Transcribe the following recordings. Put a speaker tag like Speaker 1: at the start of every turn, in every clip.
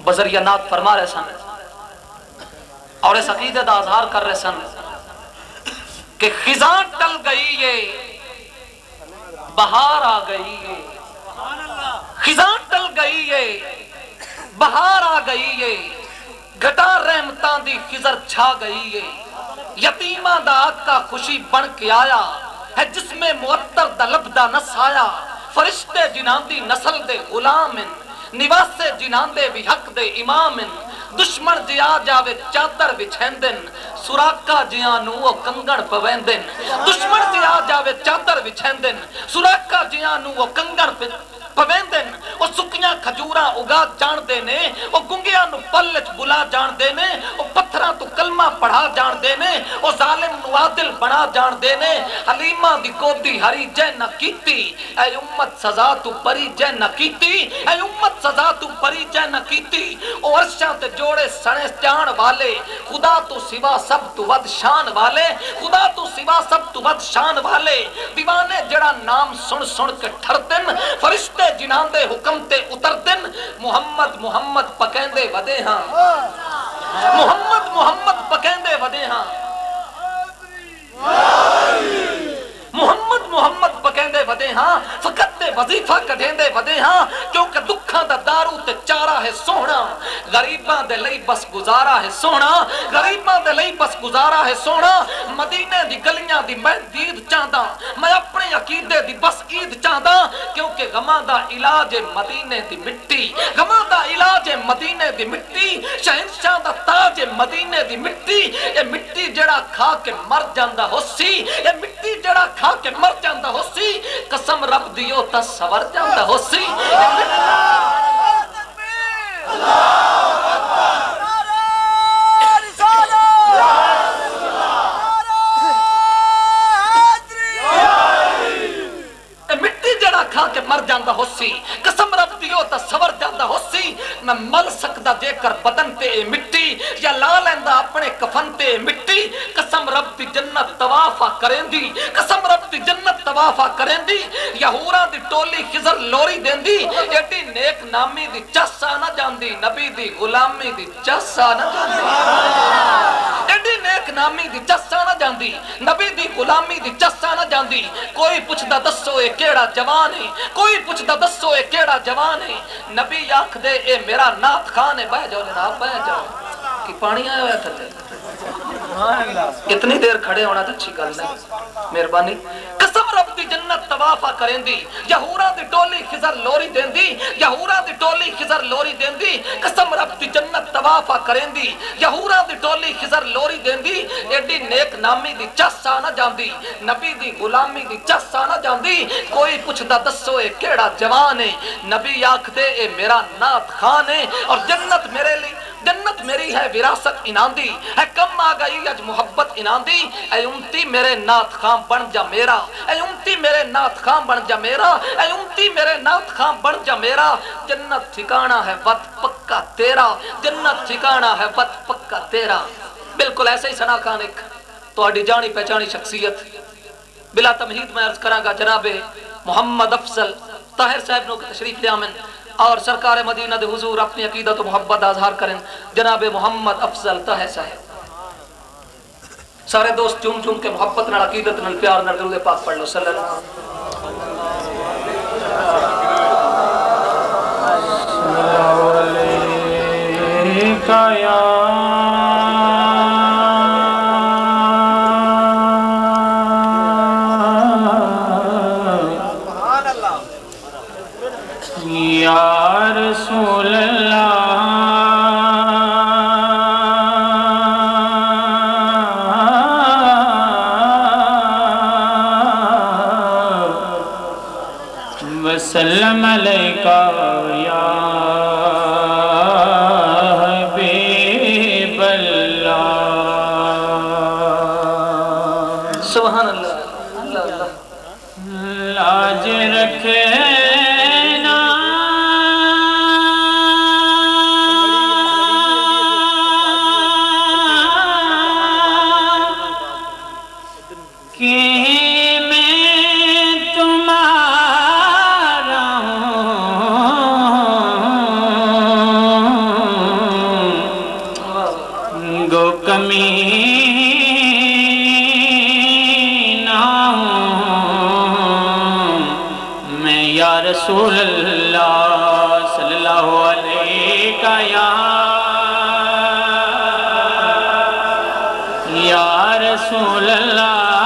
Speaker 1: بذریعہ نات فرما رہے سن اور اس عقیدے دا اظہار کر رہے سن کہ خزاں ٹل گئی ہے بہار آ گئی ہے، خزاں ٹل گئی ہے بہار آ گئی ہے، گھٹا رحمتاں دی خضر چھا گئی ہے، یتیماں دا آقا خوشی بن کے آیا ہے، جس میں معطر دا لبدا نس آیا، فرشتے جنان دی نسل دے غلام نواسے جنان دے بھی حق دے امام، دشمن جیا جاوے چادر بچھیندن، سراکا جیانو وہ کنگڑ پویندن، دشمن جیا جاوے چادر بچھیندن، سراکا جیانو وہ کنگڑ پویندن، وہ سکیاں کھجوراں اگا جان دینے، وہ گنگیاں نو پلچ بلا جان دینے، وہ پتھراں تو کلمہ پڑھا جان دینے، وہ ظالم نو عادل بنا جان دینے، حلیمہ دی گودی ہری جے نہ کیتی، اے امت سزا تو پری جے نہ کیتی، اے امت سزا تو پری جے نہ کیتی، او عرشاں تے جوڑے سنے جان والے، خدا تو سوا سب تو ود شان والے، خدا تو سوا سب تو ود شان والے، دیوانے جڑا نام سن سن کے ٹھردن، فرشتے جنان دے حکم تے اتردن، محمد محمد پکیندے ودے ہاں، محمد محمد پکیندے ودے ہاں، محمد محمد پکیندے ودے ہاں، فقط تے وظیفہ کڈھیندے ودے ہاں، کیونکہ دکھاں دا دارو تے چارہ ہے سونا، غریباں دے لئی بس گزارا ہے سونا، غریباں دے لئی بس گزارا ہے سونا، مدینے دی گلیاں دی میں دید چاہدا، میں اپنے عقیدے دی بس عید چاہدا، کیونکہ غماں دا علاج مدینے دی مٹی، غماں دا علاج مدینے دی مٹی، شہنشاہ دا تاج مدینے دی مٹی، یہ مٹی جڑا کھا کے مر جاندا ہو سی، یہ مٹی جڑا کھا کے مر جاندا ہو سی، قسم رب دیو تا سور جاندا ہو سی، مٹی جڑا کھا کے مر جاندا ہو سی، قسم رب دیو تا سور جاندا ہو سی، میں مل سکدا جے کر بدن تے مٹی، یا لا لیندا اپنے کفن تے مٹی، قسم رب دی جنت طوافا کریں دی، قسم رب دی جنت طوافا کریں دی، یہوراں دی ٹولی خضر لوری دین دی، ایڈی نیک نامی دی چسا نہ جاندی، نبی دی غلامی دی چسا نہ جاندی، ایڈی نیک نامی دی چسا نہ جاندی، نبی دی غلامی دی چسا نہ جاندی، کوئی پوچھدا دسو اے کیڑا جوان ہے، کوئی پوچھدا دسو اے کیڑا جوان ہے، نبی آکھ دے اے میرا نات خان ہے، بہ جاؤ جناب بہ جاؤ، کہ پانی آیا ہوا تھا، اتنی دیر کھڑے ہونا تو اچھی گل نہیں، مہربانی، قسم رب دی جنت طوافا کریں دی، یہوراں دی ٹولی خضر لوری دین دی، یہوراں دی ٹولی خضر لوری دین دی، قسم رب دی جنت طوافا کریں دی، یہوراں دی ٹولی خضر لوری دین دی، ایڈی نیک نامی دی چسا نہ جاندی، نبی دی غلامی دی چسا نہ جاندی، کوئی پوچھدا دسو اے کیڑا جوان ہے، نبی آکھ دے اے میرا نات خان ہے، اور جنت میرے لی جنت میری ہے وراثت انان دی، ہے کم آ گئی اج محبت انان دی، اے امتی میرے نات خان بن جا میرا، اے امتی میرے نات خان بن جا میرا، اے امتی میرے نات خان بن جا میرا، جنت ٹھکانہ ہے وقت پکا تیرا، جنت ٹھکانہ ہے وقت پکا تیرا، بالکل ایسے ہی ثنا خان ایک تو اڈی جانی پہچانی شخصیت، بلا تمہید میں عرض کراں گا جناب محمد افضل طاہر صاحب نو تشریف لے آمن، اور سرکار مدینہ دے حضور اپنی عقیدت و محبت اظہار کریں، جناب محمد افضل طاہر صاحب، سارے دوست چوم چوم کے محبت نال عقیدت نال پیار نال درود پاک پڑھ لو، صلی اللہ علیہ یا رسول اللہ، وسلم علیکہ یا حبیب اللہ، سبحان اللہ، اللہ اللہ، لاج رکھے
Speaker 2: میں یا رسول اللہ صلی اللہ علیہ کا یا رسول اللہ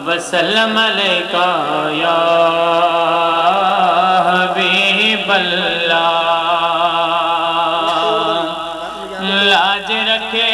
Speaker 2: وسلم علیکہ یا حبیب اللہ لاج رکھے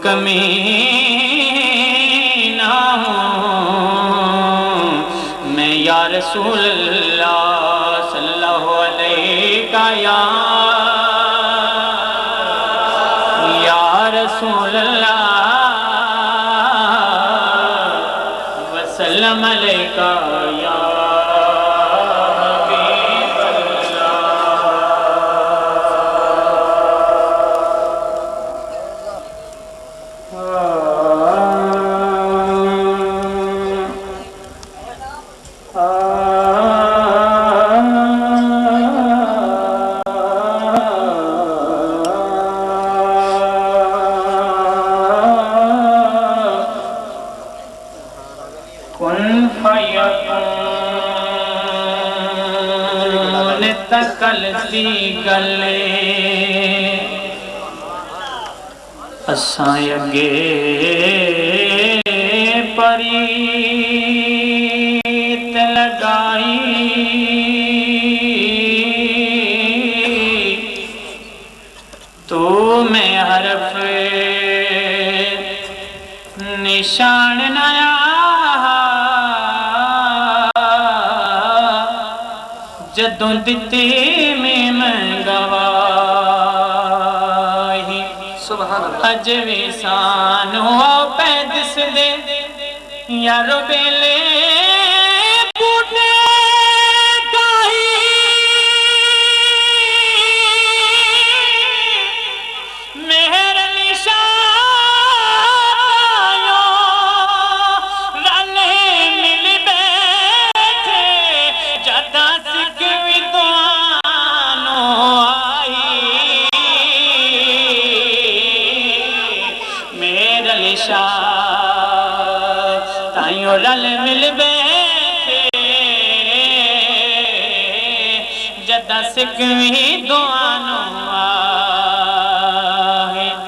Speaker 2: کمی نہ ہوں میں یا رسول اللہ صلی اللہ علیہ کا یا رسول اللہ وسلم علیکہ یا تکلتی گلے اساں اگے پریت لگائی تو میں حرف نشان نیا جدوں دتی میں گواہی اج وی سانو پہ دس دے یارو بیلے بوٹے گاہی مہر نشانو رلے مل بیٹھے جدا تائیوں رل مل بیٹھے جدہ سکوی دعانوں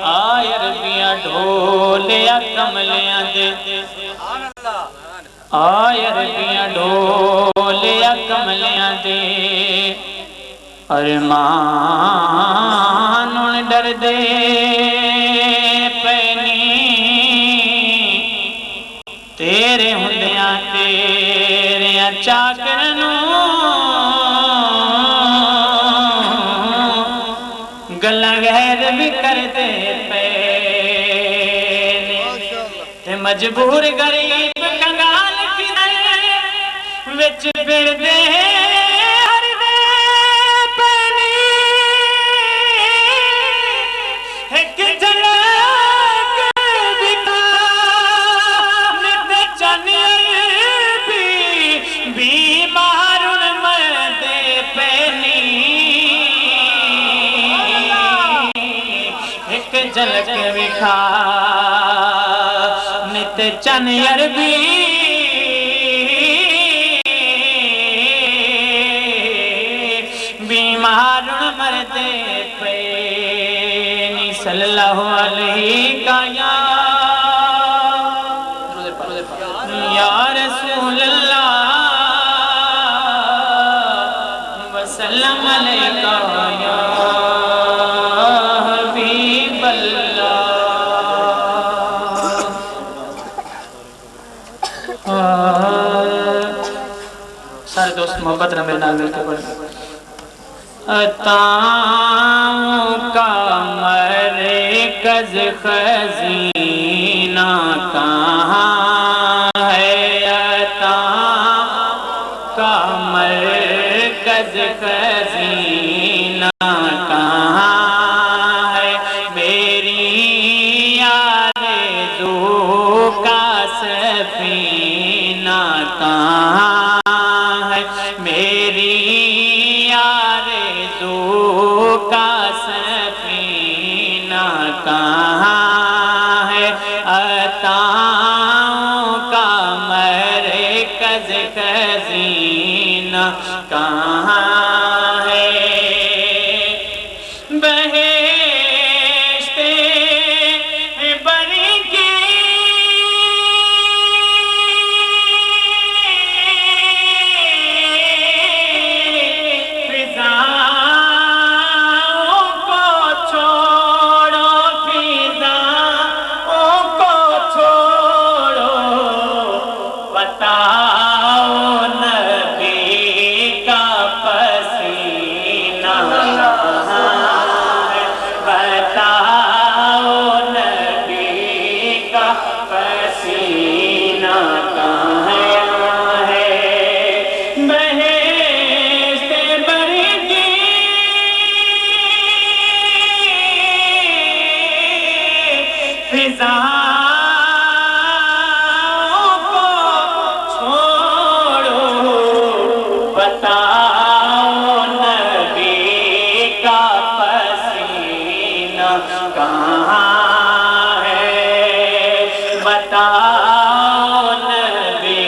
Speaker 2: آئے عربیاں ڈھولیاں کملیاں دے آئے عربیاں ڈھولیاں کملیاں دے ارمان ڈر دے تیرے ہندیاں تیرے چاکرنوں گلہ غیر بھی کر دے پینے تے مجبور غریب کنگال کی دے وچ پڑ دے ہر دے پینے ایک جگہ جلک وکھا نت چن عربی بیمارن مردے پینی صلی اللہ علیہ کا یا رسول اللہ وسلم علیکہ یا سارے دوست محبت نہ میرے نال مل کے پڑھیں عطاؤں کا مرکز خزینہ کہاں ہے عطاؤں کا مرکز خزینہ بہشت بری کی فضاؤں کو چھوڑو، فضاؤں کو چھوڑو، بتاؤ نبی کا پسینہ کہاں ہے، بتاؤ نبی کا پسینہ کہاں ہے۔ بہشت بری کی فضاؤں کو چھوڑو، بتاؤ نبی کا پسینہ کہاں ہے، بتاؤ نبی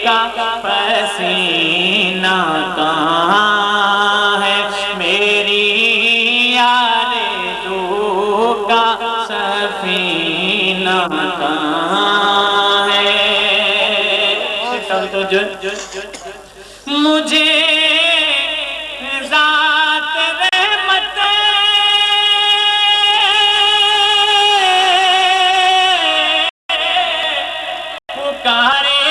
Speaker 2: کا پسینہ کہاں ہے، میری آرزو کا سفینہ کہاں ہے۔ مجھے ذات رحمت پکارے،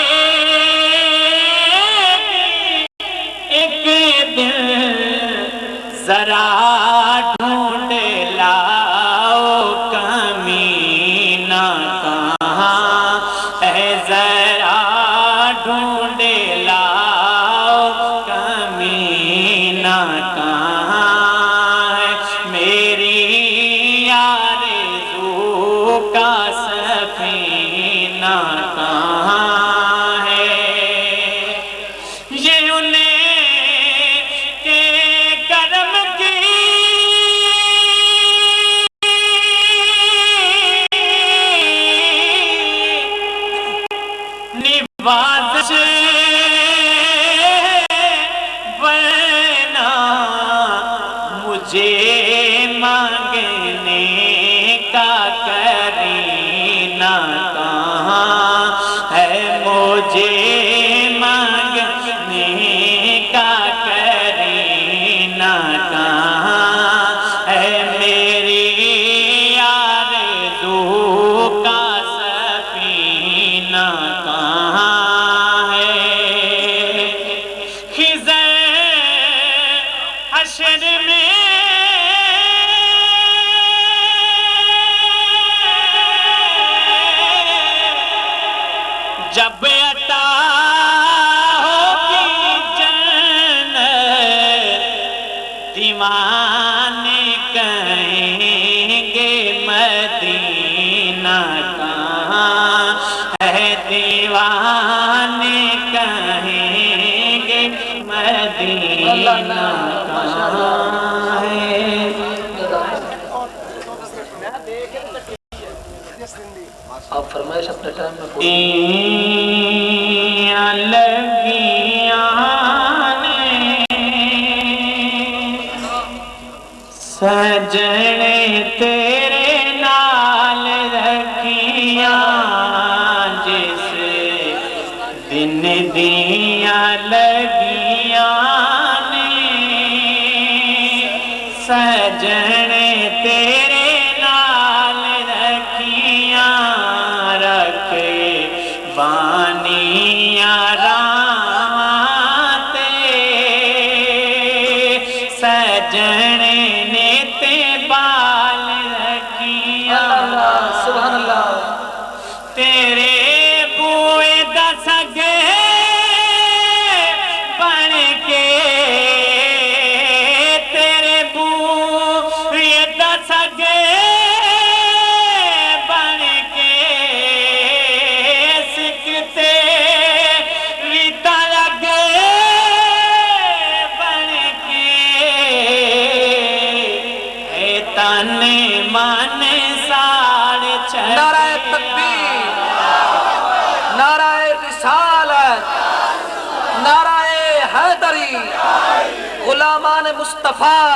Speaker 2: ایک دل ذرا ڈھونڈ لاؤ کمینہ کہاں ہے، ذرا ڈھونڈ لاؤ کمینہ کہاں ہے، میری آرزو کا سفینہ کہاں ہے۔ یہ انہیں کے کرم کی نوازش، ورنہ مجھے مانگنے کا کرینہ کہاں ہے، مجھے مانگنے کا کرینہ کہاں ہے، میری آرزو کا سفینہ کہاں ہے۔ خضر حشر میں جب عطا ہوگی جنت، دیوانے کہیں گے مدینہ کہاں ہے، دیوانے کہیں گے مدینہ کہاں ہے۔
Speaker 1: آپ فرمائش اپنے ٹائم میں پوری
Speaker 2: لگیاں نے سجنے تیرے نال رکھیاں، جس دن دیاں لگیاں نے سجنے تیرے نال رکھیاں، رکھے بانیاں راواں تے، سجنے نے تے بال رکھیاں،
Speaker 1: سبحان اللہ،
Speaker 2: تیرے بوئے دا سگے بن کے، تیرے بوئے دا سگے بن کے، سکھتے ریتا لگے بن کے، اے تن من ساڑ چھڑ،
Speaker 1: نعرہ تکبیر، نعرہ رسالت، نعرہ حیدری، غلامان مصطفیٰ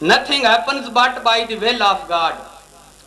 Speaker 3: Nothing happens but by the will of God.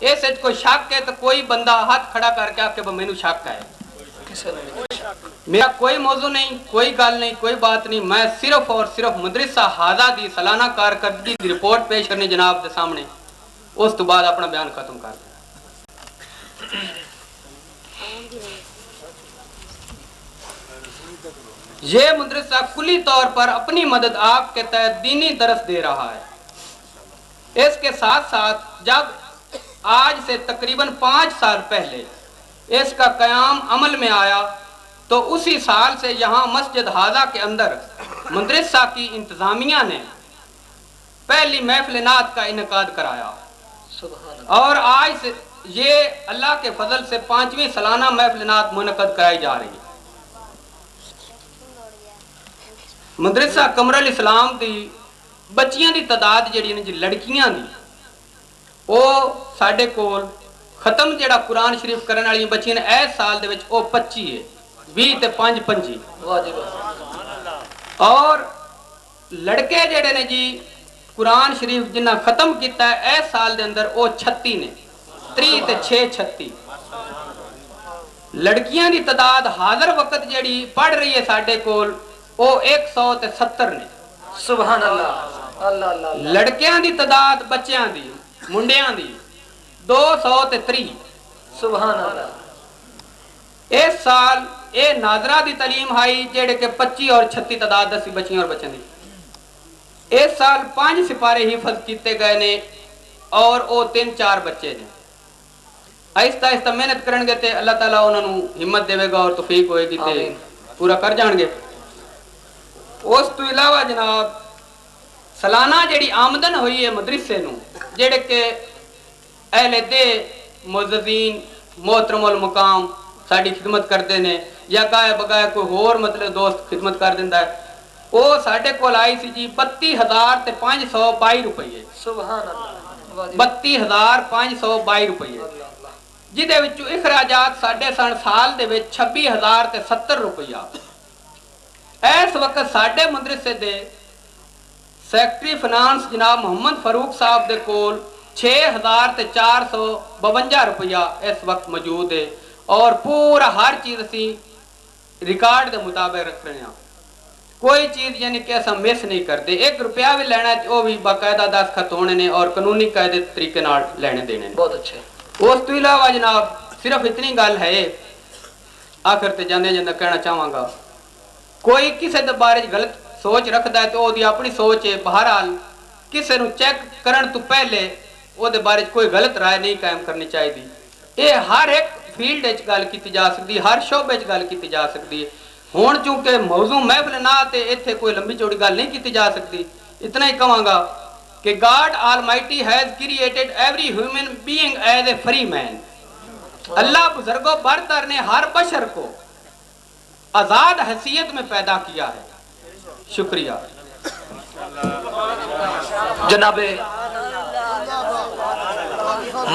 Speaker 3: اس وچ کوئی شک ہے تو کوئی بندہ ہاتھ کھڑا کر کے آکے مینوں شک ہے. میرا کوئی موضوع نہیں, کوئی گل نہیں, کوئی بات نہیں. میں صرف اور صرف مدرسہ ہادہ دی سالانہ کارکردگی دی رپورٹ پیش کرنی جناب دے سامنے, اس تو بعد اپنا بیان ختم کر دیں. یہ مدرسہ کلی طور پر اپنی مدد آپ کے تحت دینی درس دے رہا ہے. اس کے ساتھ ساتھ جب آج سے تقریباً 5 سال پہلے اس کا قیام عمل میں آیا تو اسی سال سے یہاں مسجد ہادہ کے اندر مدرسہ کی انتظامیہ نے پہلی محفل نعت کا انعقاد کرایا, اور آج سے یہ اللہ کے فضل سے 5ویں سالانہ محفل نعت منعقد کرائی جا رہی ہے. مدرسہ قمر الاسلام دی بچیاں دی تعداد جڑی نے جی لڑکیاں دی او ساڈے کول ختم جڑا قرآن شریف کرنے والی بچیاں نے اس سال دے وچ او 25 ہے, 20 تے 5 25. اور لڑکے جڑے نے جی قرآن شریف جنہ ختم کیتا ہے اس سال دے اندر او 36 نے, 30 تے 6 36. لڑکیاں دی تعداد حاضر وقت جڑی پڑھ رہی ہے ساڈے کول او 170 نے.
Speaker 1: سبحان اللہ. اللہ اللہ.
Speaker 3: لڑکیاں دی تعداد بچیاں دی منڈیاں دی 230.
Speaker 1: سبحان اللہ.
Speaker 3: اس سال اے ناظرہ دی تعلیم آئی جڑے کہ 25 اور 36 تعداد دسی بچیاں اور بچیاں دی. اس سال 5 سپارے حفظ کیتے گئے نے اور او 3-4 بچے نے. آہستہ آہستہ محنت کرن گے تے اللہ تعالیٰ انہوں نے ہمت دے گا اور توفیق ہوئے گی تے پورا کر جان گے. اس تو علاوہ جناب سالانہ جڑی آمدن ہوئی ہے مدرسے نو جڑے کہ اہل دے معززین محترم المقام ساڈی خدمت کرتے ہیں یا گائے بگائے کوئی ہور مطلب دوست خدمت کر دیندا ہے, وہ ساڈے کول آئی سی جی 32,522 روپیے.
Speaker 1: سبحان اللہ.
Speaker 3: 32,522 روپیے, جہدے وچوں اخراجات ساڈے سال دے وچ 26,070 روپیہ. اس وقت ساڈے مدرسے دے سیکٹری فنانس جناب محمد فاروق صاحب دے کول 6,452 روپیہ اس وقت موجود ہے, اور پورا ہر چیز اسی ریکارڈ دے مطابق رکھ رہے ہیں. کوئی چیز یعنی کہ ایسا مس نہیں کرتے. 1 روپیہ بھی لینا ہے وہ بھی باقاعدہ دستخط ہونے نے اور قانونی قاعدے طریقے نال لینے دینے.
Speaker 1: بہت اچھے.
Speaker 3: اس تو علاوہ جناب صرف اتنی گل ہے, آخر تے جاندے جاندے کہنا چاہواں گا, کوئی کسی دے بارے غلط سوچ رکھدا ہے تو وہ دی اپنی سوچ ہے. بہرحال کسی نو چیک کرن تو پہلے وہ دے بارے کوئی غلط رائے نہیں قائم کرنی چاہیے. یہ ہر ایک فیلڈ وچ گل کیتی جا سکتی, ہر شعبے وچ گل کیتی جا سکتی ہے. ہن چونکہ موضوع محفل نعت ہے ایتھے کوئی لمبی چوڑی گل نہیں کیتی جا سکتی. اتنا ہی کہاں گا کہ God Almighty has created every human being as a free man. اللہ بزرگوں برتر نے ہر بشر کو آزاد حیثیت میں پیدا کیا ہے. شکریہ.
Speaker 1: جناب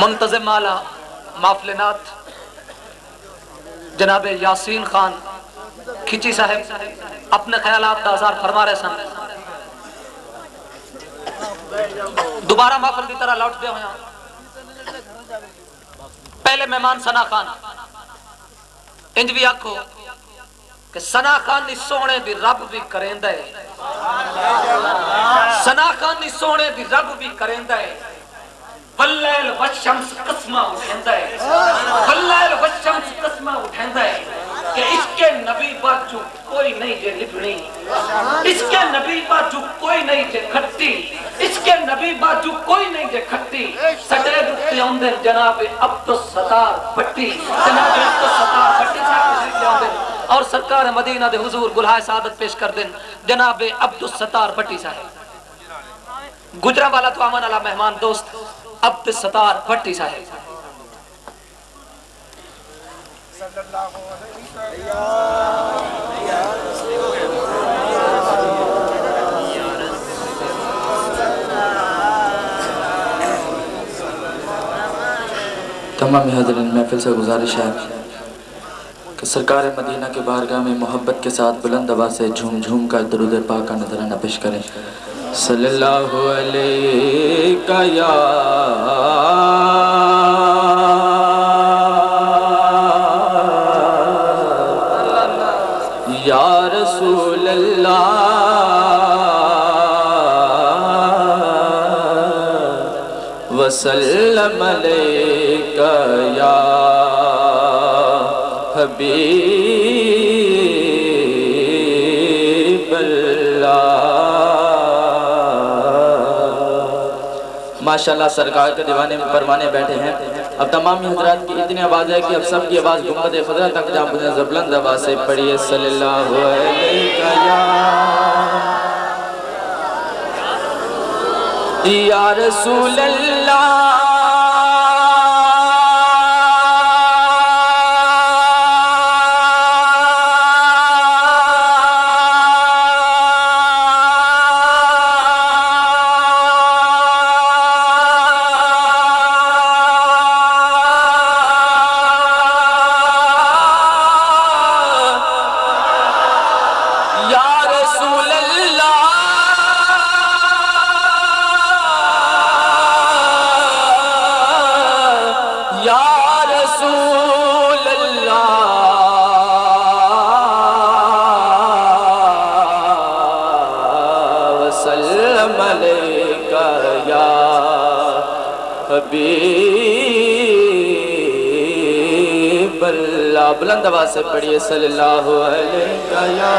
Speaker 1: منتظم اعلیٰ محفل نعت جناب یاسین خان کھچی صاحب اپنے خیالات کا اظہار فرما رہے سن. دوبارہ محفل کی طرح لوٹ دے ہویا. پہلے مہمان ثنا خان انج بھی آکھو کہ ثنا خان نی سونے دی رب بھی کریندہ ہے. ثنا خان نی سونے دی رب بھی کریندہ ہے. واللیل والشمس قسمہ اٹھیندہ ہے. واللیل والشمس قسمہ اٹھیندہ ہے کہ اس کے نبی بات جو کوئی نہیں جے لبنی, اس کے نبی بات جو کوئی نہیں جے کھٹی, اس کے نبی بات جو کوئی نہیں جے کھٹی. سٹید اتے ہوندے جناب عبدالستار بھٹی, جناب عبدالستار بھٹی صاحب لے ہوندے اور سرکار مدینہ دے حضور گلہائے سعادت پیش کر دیں جناب عبدالستار بھٹی صاحب. گجرہ والا تو آمان اللہ مہمان دوست عبدالستار بھٹی صاحب.
Speaker 4: تمام حاضرین محفل سے گزارش ہے کہ سرکار مدینہ کے بارگاہ میں محبت کے ساتھ بلند آواز سے جھوم جھوم کر درود پاک کا نذرانہ پیش کریں. صلی اللہ علیہ یا رسول اللہ وسلم علیک یا حبیب اللہ۔ ماشاءاللہ سرکار کے دیوانے میں پروانے بیٹھے ہیں۔ اب تمامی حضرات کی اتنی آواز ہے کہ اب سب کی آواز گنبد خضرا تک جا مجھے زبلند آواز سے پڑھیے صلی اللہ علیہ یا رسول اللہ حبیب اللہ۔ بلند آواز سے پڑھیے صلی اللہ علیہ یا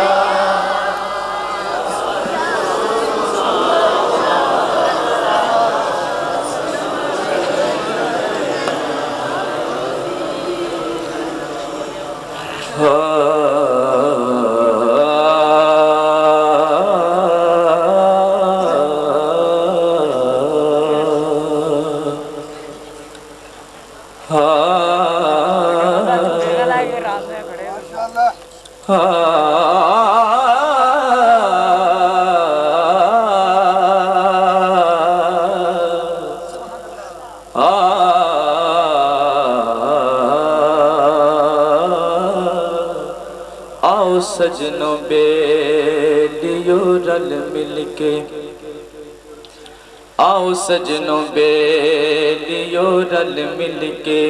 Speaker 4: آؤ سجنوں بیلیو رل مل کے، آؤ سجنوں بیلیو رل مل کے،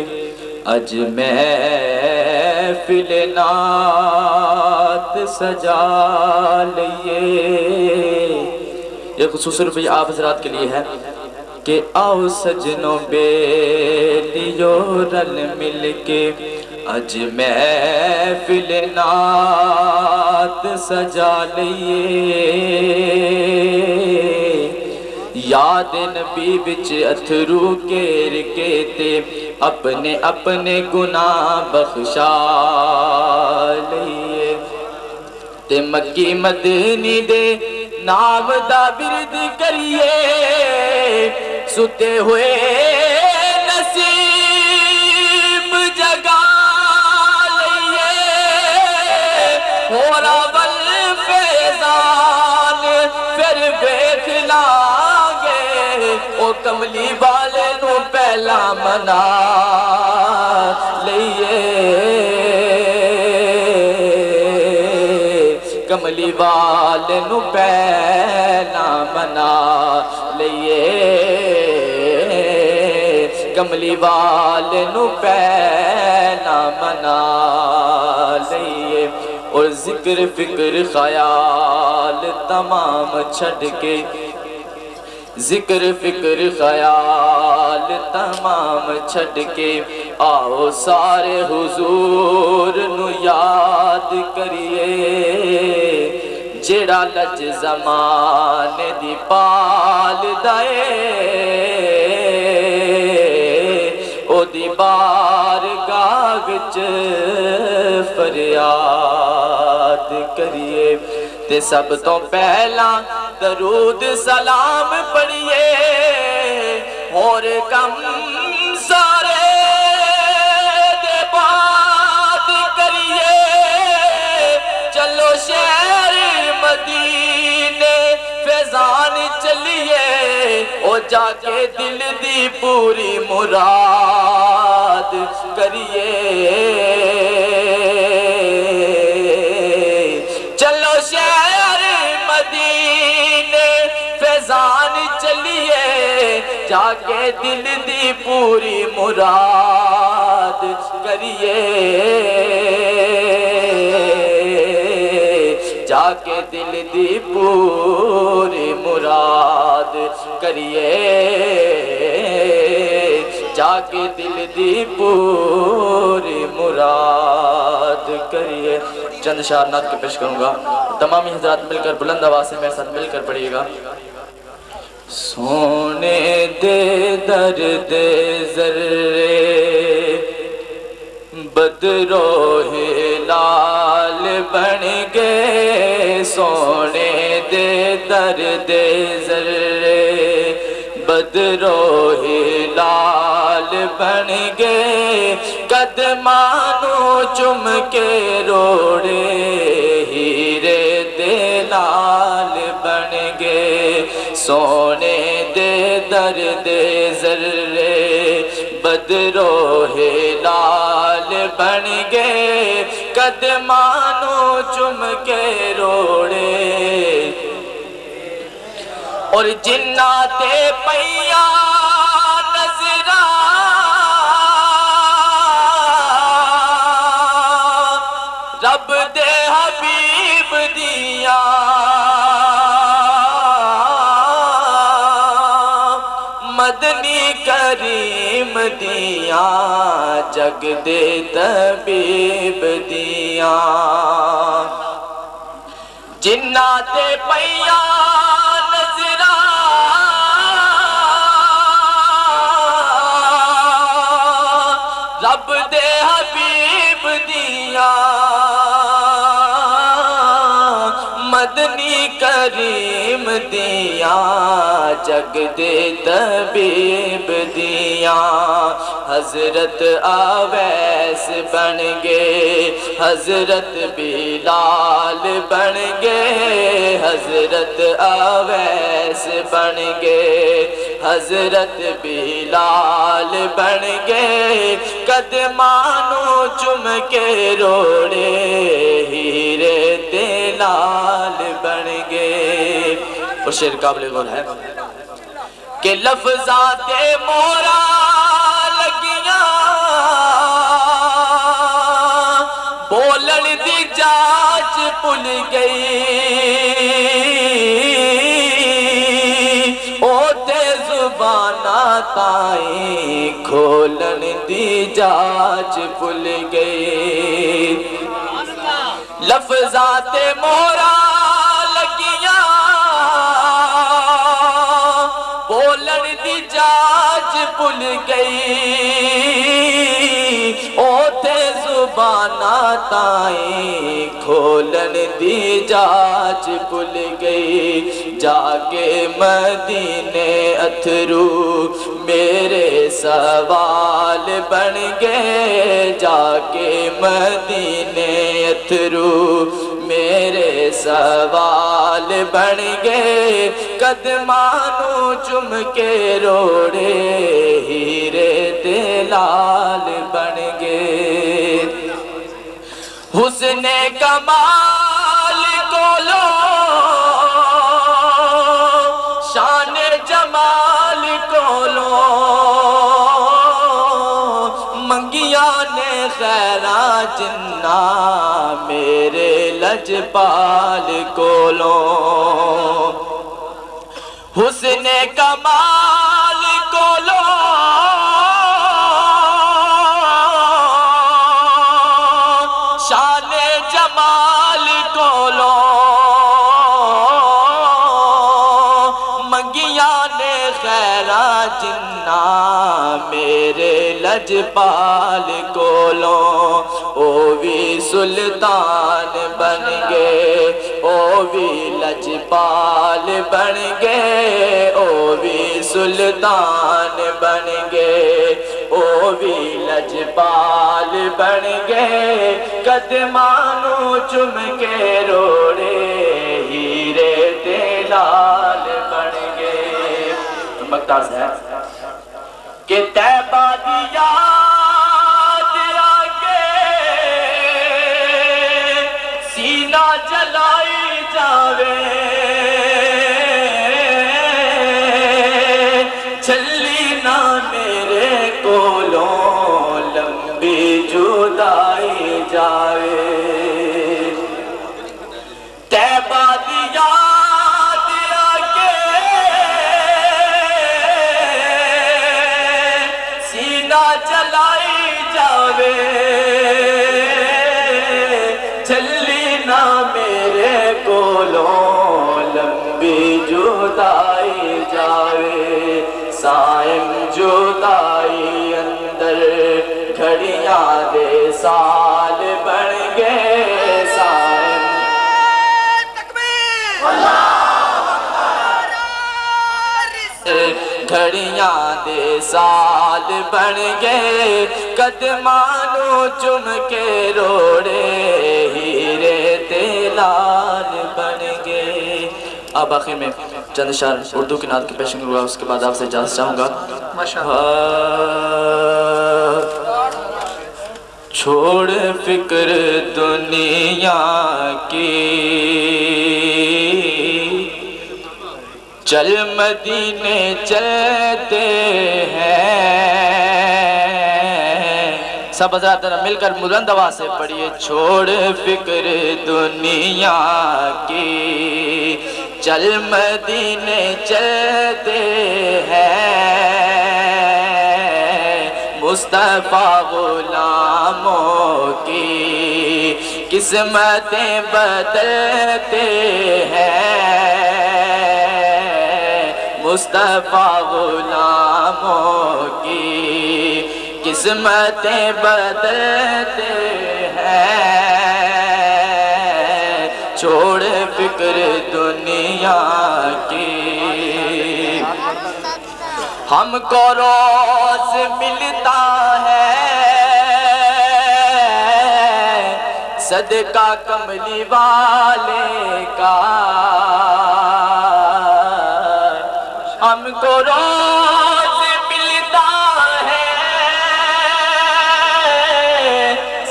Speaker 4: اج محفل نعت سجا لئیے۔ یہ خصوصی روپیہ آپ حضرات کے لیے ہے کہ آؤ سجنوں بیلیو رل مل کے، اج محفل نعت سجا لئیے۔ یاد نبی بچ اتھرو کیر کے تے اپنے اپنے گناہ بخشا لئیے، تے مکی مدنی دے نام دا برد کریے، ستے ہوئے نصیب جگا لئیے، ہورا والفیضان پھر بیٹھ لانگے، او کملی والے نو پہلا منا لئیے، کملی والے نو پہلا منا لئیے، کملی والے نو پہلا منا لئیے۔ اور ذکر فکر خیال تمام چھڑ کے، ذکر فکر خیال تمام چھڑ کے، آؤ سارے حضور نو یاد کریے، جیڑا لج زمانے دی پال دائے، او دی بارگاہ وچ فریاد کریے، تے سب تو پہلا درود سلام پڑھیے، اور کم سارے دے بات کریے، چلو شہر مدینے فیضان چلیے، او جا کے دل دی پوری مراد کریے، چلو شہر مدینے جا کے دل دی پوری مراد کریے جا کے دل دی پوری مراد کریے جا کے دل دی پوری مراد کریے چند اشعار نعت کے پیش کروں گا تمامی حضرات مل کر بلند آواز سے میرے ساتھ مل کر پڑھیے گا سونے دے درد ذرے بدرو ہلال بن گئے سونے دے درد ذرے بدرو ہلال بن گئے قدمانو چم کے روڑے ہیرے دے لال بن گئے سونے دے درد ذرے بدرو ہلال بن گئے قدمانو چم کے روڑے اور جنات پیا نظرا رب دے حبیب دیا مدنی کریم دیا جگ دے طبیب دیا جنات پیا رب دے حبیب دیا مدنی کریم دیا جگ دے طبیب دیا حضرت اویس بن گئے حضرت بلال بن گئے حضرت اویس بن گئے حضرت بلال بن گئے قدمانو چم کے روڑے ہیرے دے لال بن گئے اور شعر قابل غور ہے کہ لفظات مورا لگیاں بولن دی جاچ پل گئی زبانہ تائیں کھولن دی جاچ پل گئی لفظات مورا لگیاں بولن دی جاچ پل گئی اوتے زبانہ تائیں کھولن دی جاچ پل گئی جا کے مدینے اتھرو میرے سوال بن گئے جا کے مدینے اتھرو میرے سوال بن گئے قدمانو چم کے روڑے ہیرے دے لال بن گئے حسن کمال کو لو شان جمال کو لو منگیاں نے خیرہ جنہ میرے لجپال کو لو حسن کمال کو لو شان جمال کو لو منگیاں نے خیرہ جنہ میرے لجپال کو لو او بھی سلطان بن گئے او بھی لجپال بن گئے او بھی سلطان بن گئے او بھی لجپال بن گئے قدمانو چم کے روڑے ہیرے دے لال بن گئے مقدار سے ہے کہ طیبہ دی یاد آگے سینہ جلائی جاوے چھلی جاوے سائم جدائی اندر گھڑیاں دے سال بن گئے سائم گھڑیاں دے سال بن گئے قدمانوں چم کے روڑے ہیرے تے لال بن گئے. اب آخر میں چند اشعار اردو کی نعت کی پیشن کروں گا، اس کے بعد آپ سے اجازت چاہوں گا. چھوڑ فکر دنیا کی چل مدینے چلتے ہیں. سب حضرات مل کر بلند آواز سے پڑھیے. چھوڑ فکر دنیا کی چل مدینے چلتے ہیں. مصطفیٰ غلاموں کی قسمتیں بدلتے ہیں. مصطفیٰ غلاموں کی قسمتیں بدلتے ہیں. چھوڑ فکر دنیا کی ہم کو روز ملتا ہے صدقہ کملی والے کا. ہم کو روز ملتا ہے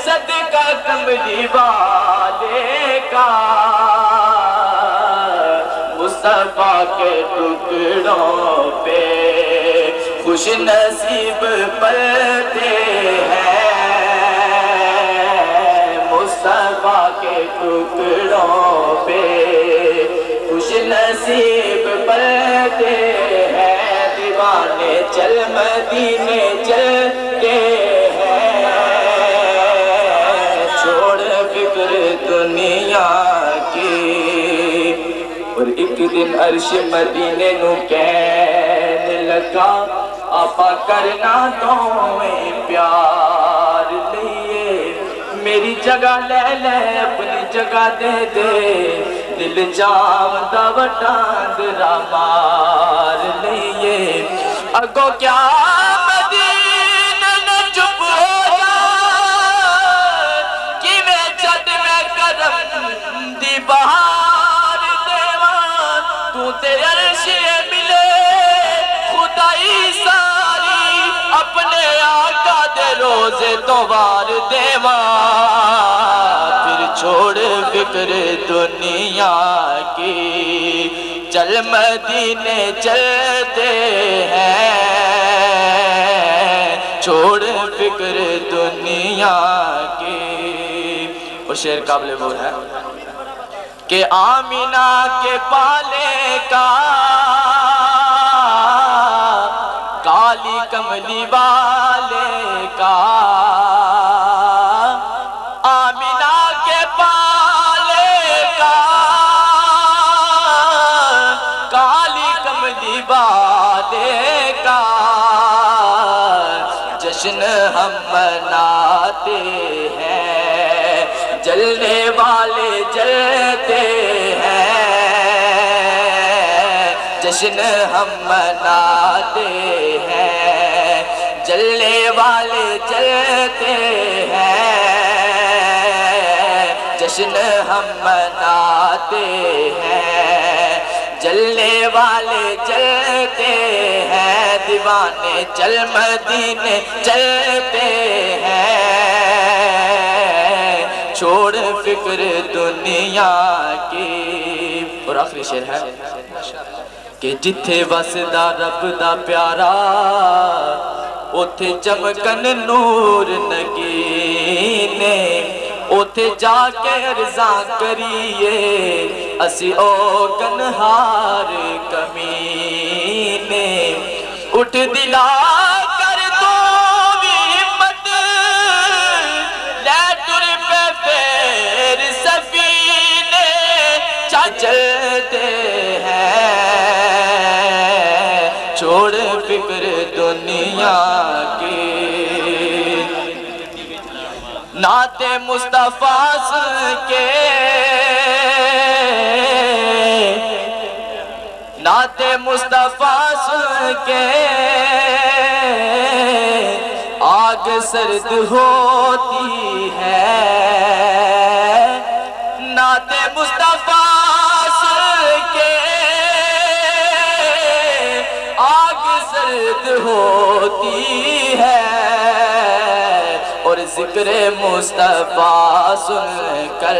Speaker 4: صدقہ کملی والے کا. مصطفیٰ کے ٹکڑوں پہ خوش نصیب پلتے ہیں. مصطفیٰ کے ٹکڑوں پہ خوش نصیب پلتے ہیں. دیوانے چل مدینے چلتے ہیں. چھوڑ فکر دنیا کی. اور ایک دن عرش مدینے نو کہنے لگا آپا کرنا دوویں پیار لئیے. میری جگہ لے لے اپنی جگہ دے دے. دل جام دا وٹاندرا مار لئیے. اگو کیا مدینہ نہ چپ ہو جا کہ میں چھت میں کرم دی بہار دیوان. تو تے عرش ملے خدائی ساری اپنے آقا دے روزے دوبار دیوان. پھر چھوڑ فکر دنیا کی چل مدینے چلتے ہیں. چھوڑ فکر دنیا کی. اور شعر قابل بول ہے کہ آمینہ کے پالے کا کالی کملی والے کا. آمینہ کے پالے کا کالی کملی والے کا. جشن ہم مناتے ہیں جلنے والے جلتے ہیں. جشن ہم مناتے ہیں جلنے والے جلتے ہیں. جشن ہم مناتے ہیں جلنے والے جلتے ہیں. دیوانے چل مدینے چلتے ہیں. چھوڑ فکر دنیا کی. اور آخری شعر ہے کہ جتھے وسدا رب دا پیارا اوتھے چمکن نور نگینے. اوتھے جا کے عرضاں کریے اسی او کنہار کمینے. اٹھ دلا کر تو بھی ہمت لے ٹر پہ پھر سفینے. چلتے ہیں فکر دنیا کی نعت مصطفیٰ سن کے نعت مصطفیٰ سن کے آگ سرد ہوتی ہے نعت مصطفیٰ سن کے آگ سرد ہوتی ہے اور ذکر مصطفیٰ سن کر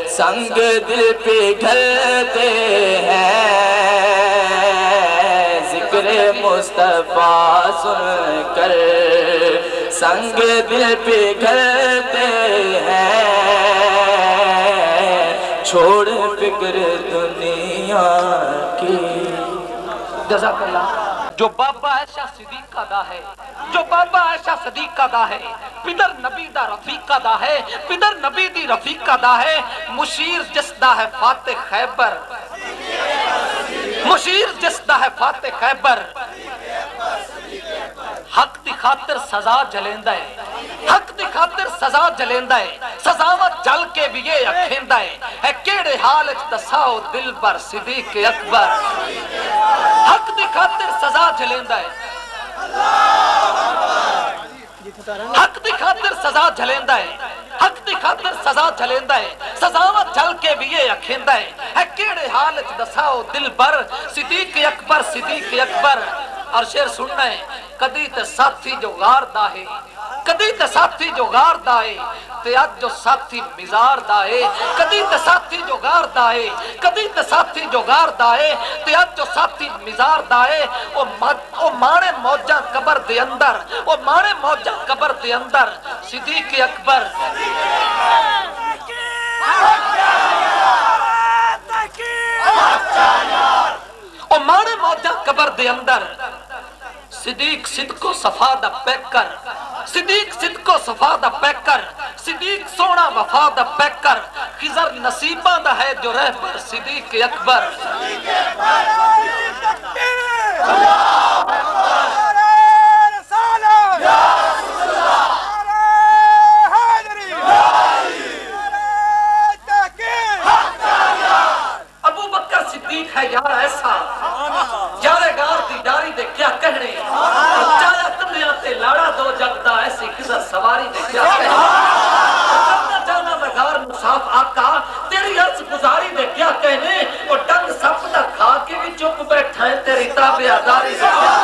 Speaker 4: سنگ دل پگھلتے ہیں ذکر مصطفیٰ سن کر سنگ دل پگھلتے ہیں چھوڑ فکر دنیا کی
Speaker 1: جزاک اللہ جو بابا عائشہ صدیقہ دا ہے جو بابا عائشہ صدیقہ دا ہے پدر نبی دا رفیقہ دا ہے پدر نبی دی رفیقہ دا ہے مشیر جس دا ہے فاتح خیبر مشیر جس دا ہے فاتح خیبر حق دی خاطر سزا جلیندہ ہے حق دی خاطر سزا جلیندہ ہے سزاوت جل کے بھی یہ اکھیندہ ہے کیڑے حال اچ دساؤ دل بر صدیق اکبر حق دی خاطر سزا جلیندہ ہے حق دی خاطر سزا جلیندہ ہے حق دی خاطر سزا جلیندہ ہے سزاوت جل کے بھی یہ اکھیندہ ہے کیڑے حال اچ دساؤ دل بر صدیق اکبر صدیق اکبر اور شعر سننا ہے کدی تے ساتھی جو غار دا ہے کدی تے ساتھی جو غار دا ہے تے اج جو ساتھی مزار دا ہے کدی تے ساتھی جو غار دا ہے کدی تے ساتھی جو غار دا ہے تے اج جو ساتھی مزار دا ہے او مانے موجاں قبر دے اندر او مانے موجاں قبر دے اندر صدیق اکبر او مانے موجاں قبر دے اندر صدیق صدق و صفا دا پیکر صدیق صدق و صفا دا پیکر صدیق سونا وفا دا پیکر خضر نصیبہ دا ہے جو رہ پر صدیق اکبر ابو بکر صدیق ہے یار ایسا یارے گار دی یاری دے کیا کہنے چایا کندیاں تے لاڑا دو جگدا ایسی خضر سواری دے کیا کہنے کرنا جانا بغار مصاف آقا تیری عرض گزاری دے کیا کہنے اور ڈنگ سپ دا کھا کے بھی چپ بیٹھا ہے تیری تابع داری سے کیا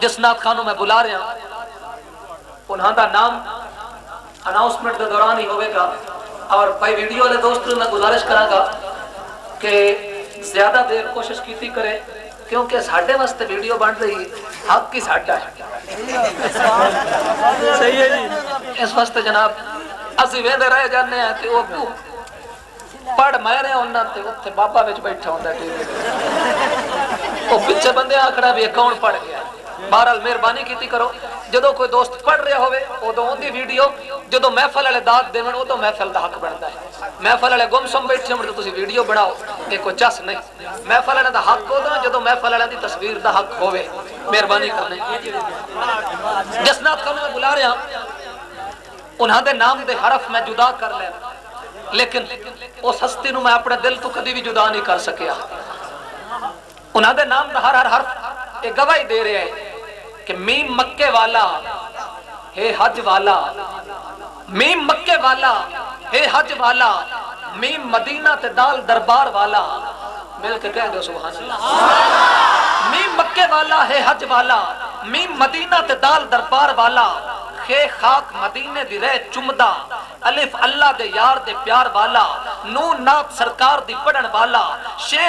Speaker 1: جس نات خانوں میں بلا رہے ہیں انہاں دا نام اناؤنسمنٹ دے دوران ہی ہوئے گا اور بھائی ویڈیو والے دوستوں میں گزارش کراں گا کہ زیادہ دیر کوشش کیتی کرے کیونکہ ساڑھے واسطے ویڈیو بن رہی حق کی ساڑھا ہے صحیح ہے جی اس واسطے جناب اسی ویندے رہ جانے ہیں کہ وہ پڑھ میں رہے ہونا تے اتھے بابا وچ بیٹھا ہوندہ ٹی وی وہ پچھے بندے آکڑا بھی کون پڑھ گیا بہرحال مہربانی کیتی کرو جدو کوئی دوست پڑھ رہے ہوئے ادو ہوندی ویڈیو جدو محفل والے داد دیون ادو محفل دا حق بنتا ہے محفل والے گم سم بیٹھے ہوں تو تسی ویڈیو بناؤ کہ کوئی چس نہیں محفل والے دا حق ہو دا جدو محفل والے دی تصویر دا حق ہوئے مہربانی کرنے جس نات کو میں بلا رہا انہاں دے نام دے حرف میں جدا کر لے لیکن اس ہستی نو میں اپنے دل تو کدی بھی جدا نہیں کر سکیا انہاں دے نام دا ہر حرف ایک گواہی دے رہے ہیں کہ میم مکے والا ہے حج والا میم مکے والا ہے حج والا میم مدینہ تے دال دربار والا مل کے کہہ دو سبحان اللہ میم مکے والا ہے حج والا میم مدینہ تے دال دربار والا خے خاک مدینے دی رہ چمدہ الف اللہ دے یار دے پیار والا نون نات سرکار دی پڑھن والا شے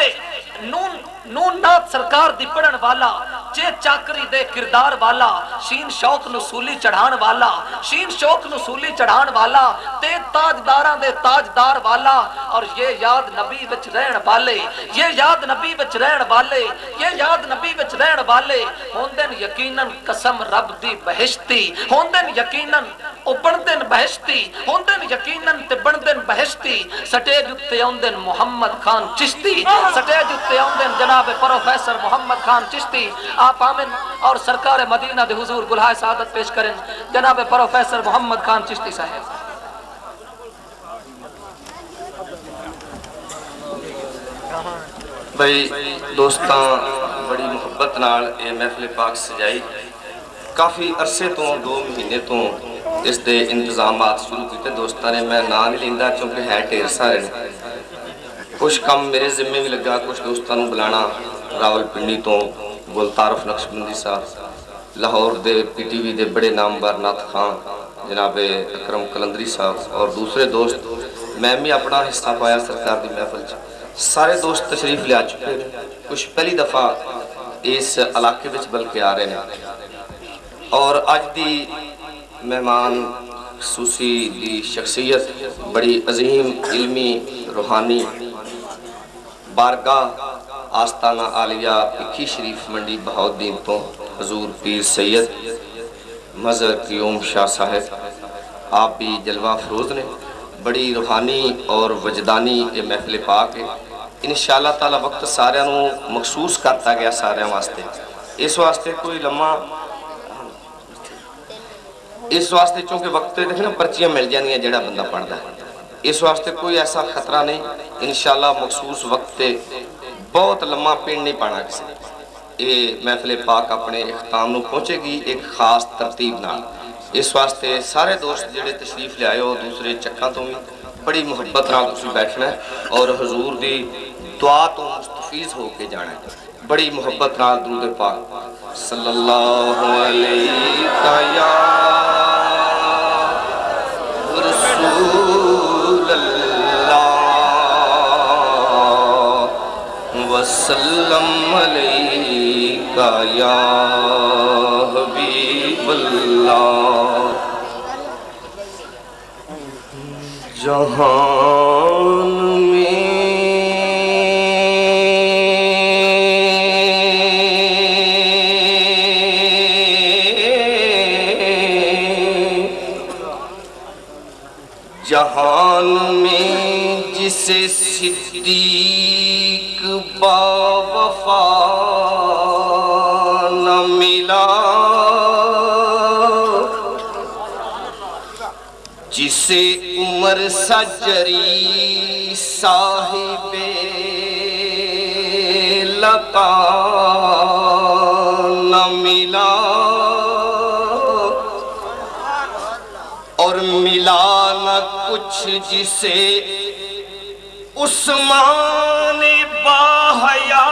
Speaker 1: نون نات سرکار دی پڑھن والا چے چاکری دے کردار والا شین شوق نسولی چڑھان والا شین شوق نسولی چڑھان والا تے تاجداراں دے تاجدار والا اور یہ یاد نبی وچ رہن والے یہ یاد نبی وچ رہن والے یہ یاد نبی وچ رہن والے ہوندن یقیناً قسم رب دی بہشتی ہوندن یقیناً او بندن بہشتی ہوندن یقیناً تے بندن بہشتی سٹیج اتے آندن محمد خان چشتی سٹیج اتے آندن جناب پروفیسر محمد خان چشتی آپ آمن اور سرکار مدینہ دے حضور گلہائے سعادت پیش کریں جناب پروفیسر محمد خان چشتی صاحب
Speaker 5: بھائی دوستاں بڑی محبت نال اے محفل پاک سجائی کافی عرصے تو 2 مہینے تو اس دے انتظامات شروع کیتے دوستاں نے میں نام نہیں لیندہ چونکہ ہے ٹھیر سارے کچھ کم میرے ذمہ بھی لگا کچھ دوستاں نوں بلانا راول پنڈی تو گلتارف نقشبندی صاحب لاہور دے پی ٹی وی دے بڑے نامور نعت خان جناب اکرم کلندری صاحب اور دوسرے دوست میں بھی اپنا حصہ پایا سرکار دی محفل سارے دوست تشریف لے آ چکے کچھ پہلی دفعہ اس علاقے وچ بلکہ آ رہے ہیں اور آج دی مہمان خصوصی دی شخصیت بڑی عظیم علمی روحانی بارگاہ آستانہ عالیہ پکھی شریف منڈی بہاؤالدین تو حضور پیر سید مظہر قیوم شاہ صاحب آپ بھی جلوہ فروز نے بڑی روحانی اور وجدانی یہ محفل پاک ہے انشاءاللہ تعالی وقت سارے نوں مخصوص کرتا گیا سارے واسطے اس واسطے کوئی لمحہ اس واسطے چونکہ وقت دیکھیں نا پرچیاں مل جانی ہیں جڑا بندہ پڑھتا ہے اس واسطے کوئی ایسا خطرہ نہیں انشاءاللہ مخصوص وقت بہت لمحہ پینڈ نہیں پانا کسی یہ محفل پاک اپنے اختتام نوں پہنچے گی ایک خاص ترتیب نال اس واسطے سارے دوست جڑے تشریف لے آئے ہو دوسرے چکاں تو بھی بڑی محبت نال تسی بیٹھنا ہے اور حضور دی دعا تو مستفیض ہو کے جانا ہے بڑی محبت نال درود پاک صلی اللہ علیہ یا رسول اللہ وسلم علیہ یا حبیب اللہ جہان میں جہان میں جسے صدیق باوفا نہ ملا جسے عمر سجری صاحب لقا نہ ملا اور ملا نہ کچھ جسے عثمان باحیا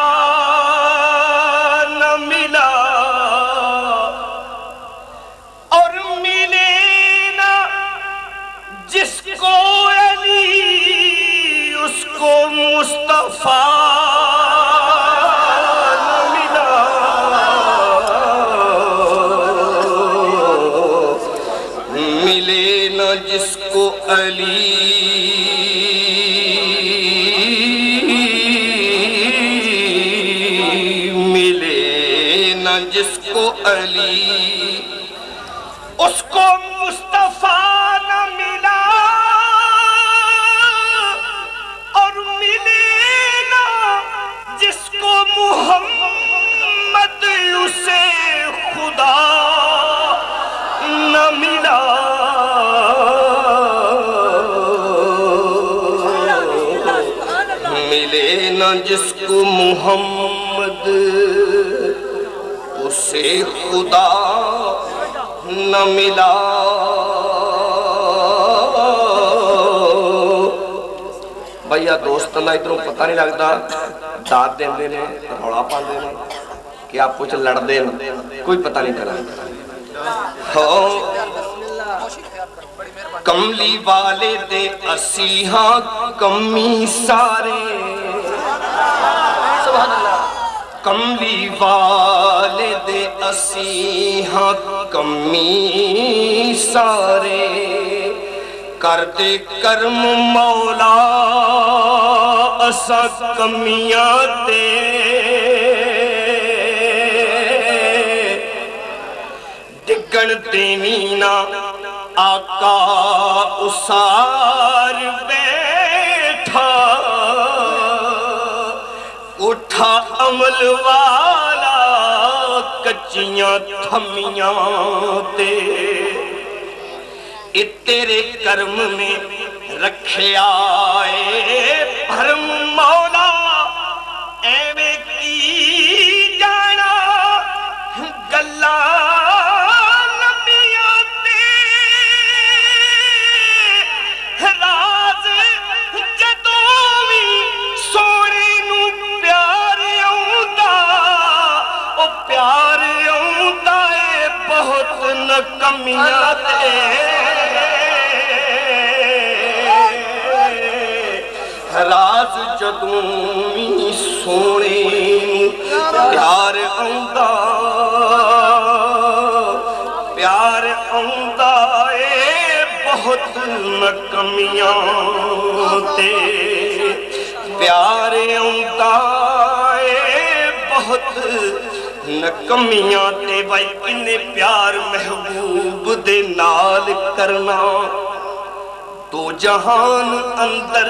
Speaker 5: نہ ملا اور ملے نہ جس کو علی اس کو مصطفیٰ نہ ملا ملے نہ جس کو علی جس کو علی اس کو مصطفیٰ نہ ملا اور ملے نہ جس کو محمد اسے خدا نہ ملا ملے نہ جس کو محمد اسے خدا نہ ملا بھائیا دوست نہ ادھروں پتہ نہیں لگتا داد دیندے نے رولا پاندے نے کہ آپ کچھ لڑ دے کوئی پتہ نہیں چلا کملی والے دے اسیحاں کمی سارے سبحان اللہ کملی والد اسیحاں کمی سارے کر دے کرم مولا اسا کمیاں تے ڈگن دینی نا
Speaker 2: آقا اسار بیٹھا اٹھا عمل والا کچیاں تھمیاں تے اے تیرے کرم میں رکھیا اے بھرم مولا ایویں کی جانا گلا نبیاں تے راز جدوں وی سونے نو پیار آوندا او پیار آوندا اے بہت نکمیاں تے راز جدوں وی سونے پیار آوندا اے بہت نکمیاں تے پیار آوندا اے بہت نکمیاں تے بھائی کنے پیار محبوب دے نال کرنا تو جہان اندر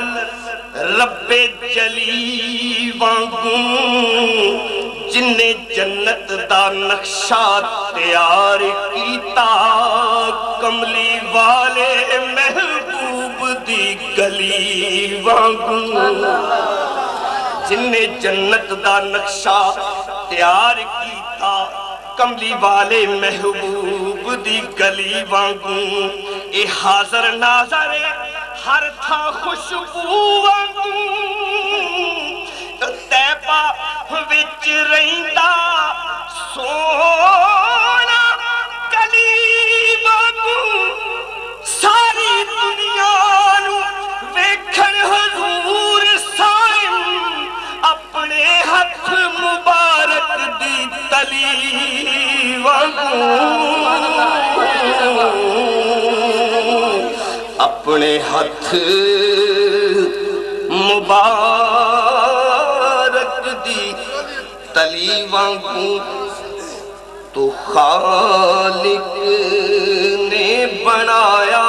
Speaker 2: رب جلی وانگوں جن نے جنت دا نقشہ تیار کیتا کملی والے محبوب دی گلی وانگوں جن نے جنت دا نقشہ تیار کیتا کملی والے محبوب دی گلی وانگوں اے حاضر ناظر ہر تھا خوشبو وانگوں تیبہ وچ رہندا سونا گلی وانگوں ساری دنیا نو ویکھن حضور سائن اپنے ہاتھ مبارک دی تلی وانگوں اپنے ہاتھ مبارک دی تلی وانگوں تو خالق نے بنایا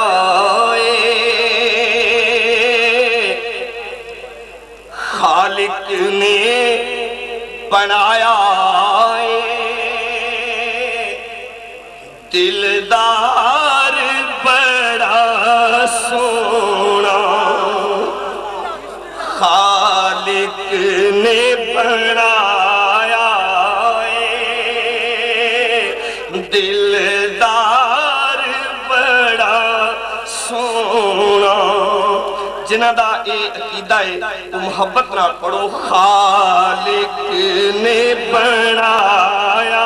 Speaker 2: خالق نے بنایا دلدار بڑا سونا خالق نے بنایا دلدار بڑا سونا جنہ دا اے عقیدہ ہے تو محبت نہ پڑھو خالق نے بنایا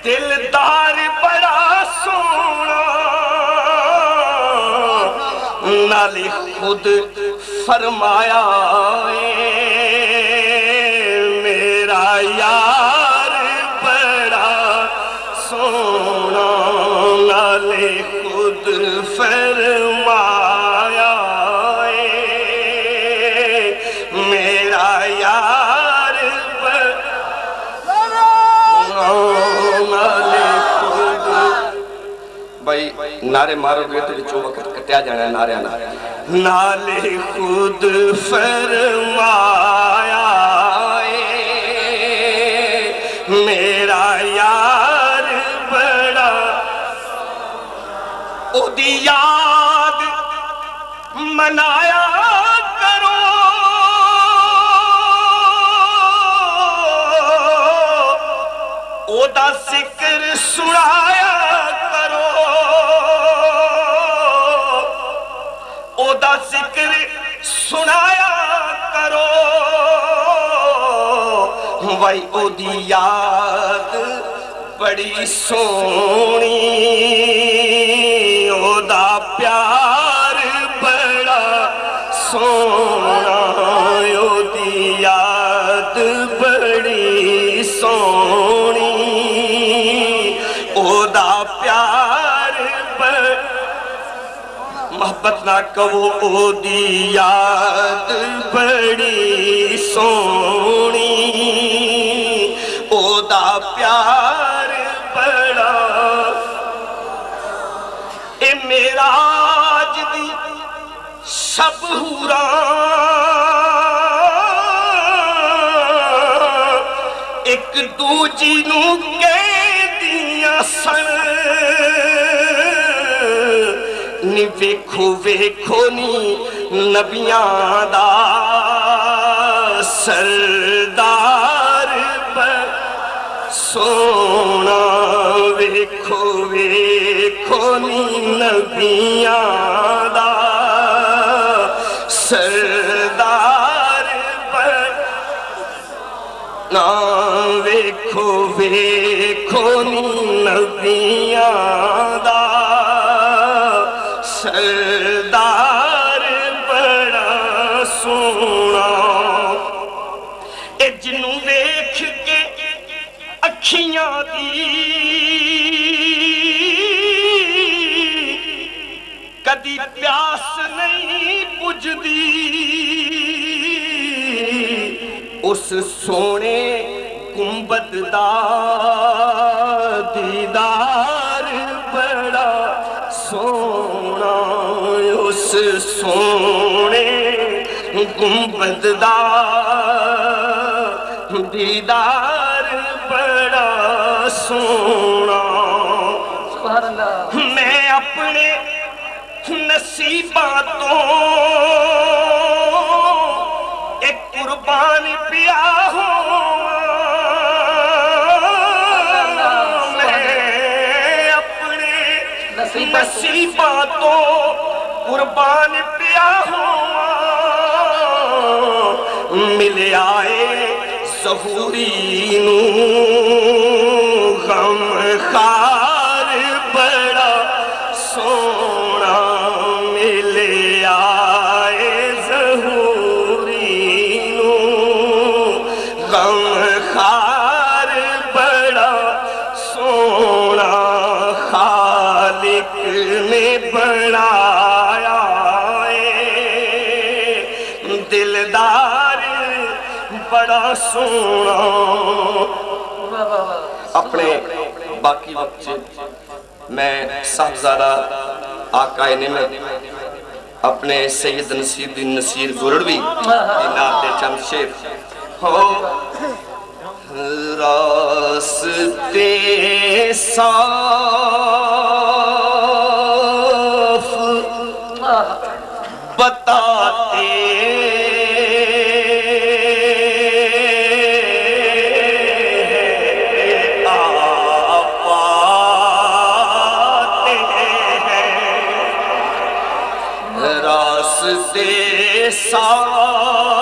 Speaker 2: دلدار بڑا سونا نالے خود فرمایا میرا یار بڑا سونا نالے خود فرمایا میرا یار بھائی نعرے مارو گے تو جو وقت کٹیا جانا ہے نعرے آنا نالے خود فرمایا میرا یار بڑا او دی یاد منایا کرو او دا ذکر سنایا کرو او دا ذکر سنایا کرو وائی او دی یاد بڑی سونی او دا پیار
Speaker 6: سونا دی یاد بڑی سونی او دا پیار محبت نہ کہو او دی یاد بڑی سونی او دا پیار بڑا اے معراج دی شب ایک دوجی نو کہہ دیاں سن نی ویکھو ویکھو نی نبیاں دا سردار سونا ویکھو ویکھو نی نبیاں دا سردار نا ویکھو ویکھو نی نبیاں دا سردار بڑا سونا اے جنوں ویکھ کے اکھیاں دی کدی پیاس نہیں بجھدی اس سونے گنبد دا دیدار بڑا سونا اس سونے گنبد دا دیدار بڑا سونا میں اپنے نصیباں تو ایک قربان پیا ہوں میں اپنے نصیباں تو قربان پیا ہوں مل آئے ظہوری نو غم خار بڑا سونا مل آئے ظہوری نو غم خار بڑا سونا خالق نے بنایا دلدار بڑا سونا
Speaker 5: اپنے باقی وقت میں صاحبزادہ آقا نعمت اپنے سید نصیر الدین نصیر گرڑوی نعت چند شعر ہو راستے صاف بتاتے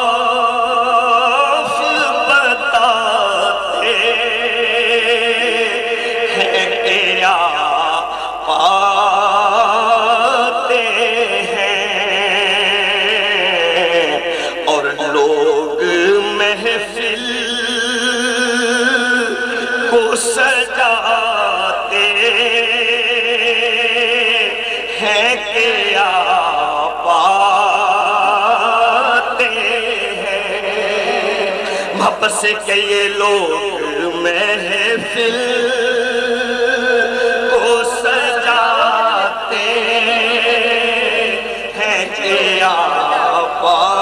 Speaker 5: صاف بتاتے ہیں کیا پاتے ہیں اور لوگ محفل کو سجاتے ہیں کیا سے کہ یہ لوگ محفل کو سجاتے ہیں کیا پاتے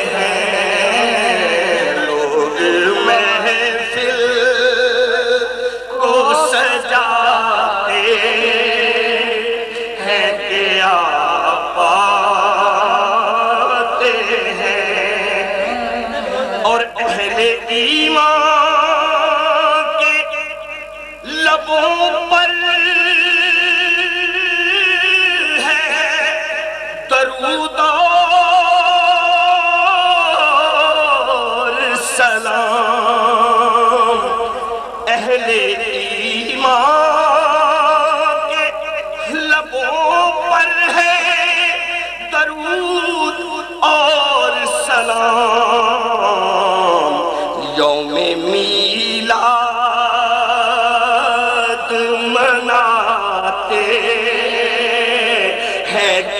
Speaker 5: ہیں لوگ محفل کو سجاتے ہیں کیا ایمان کے لبوں پر ہے درود اور سلام اہل ایمان کے لبوں پر ہے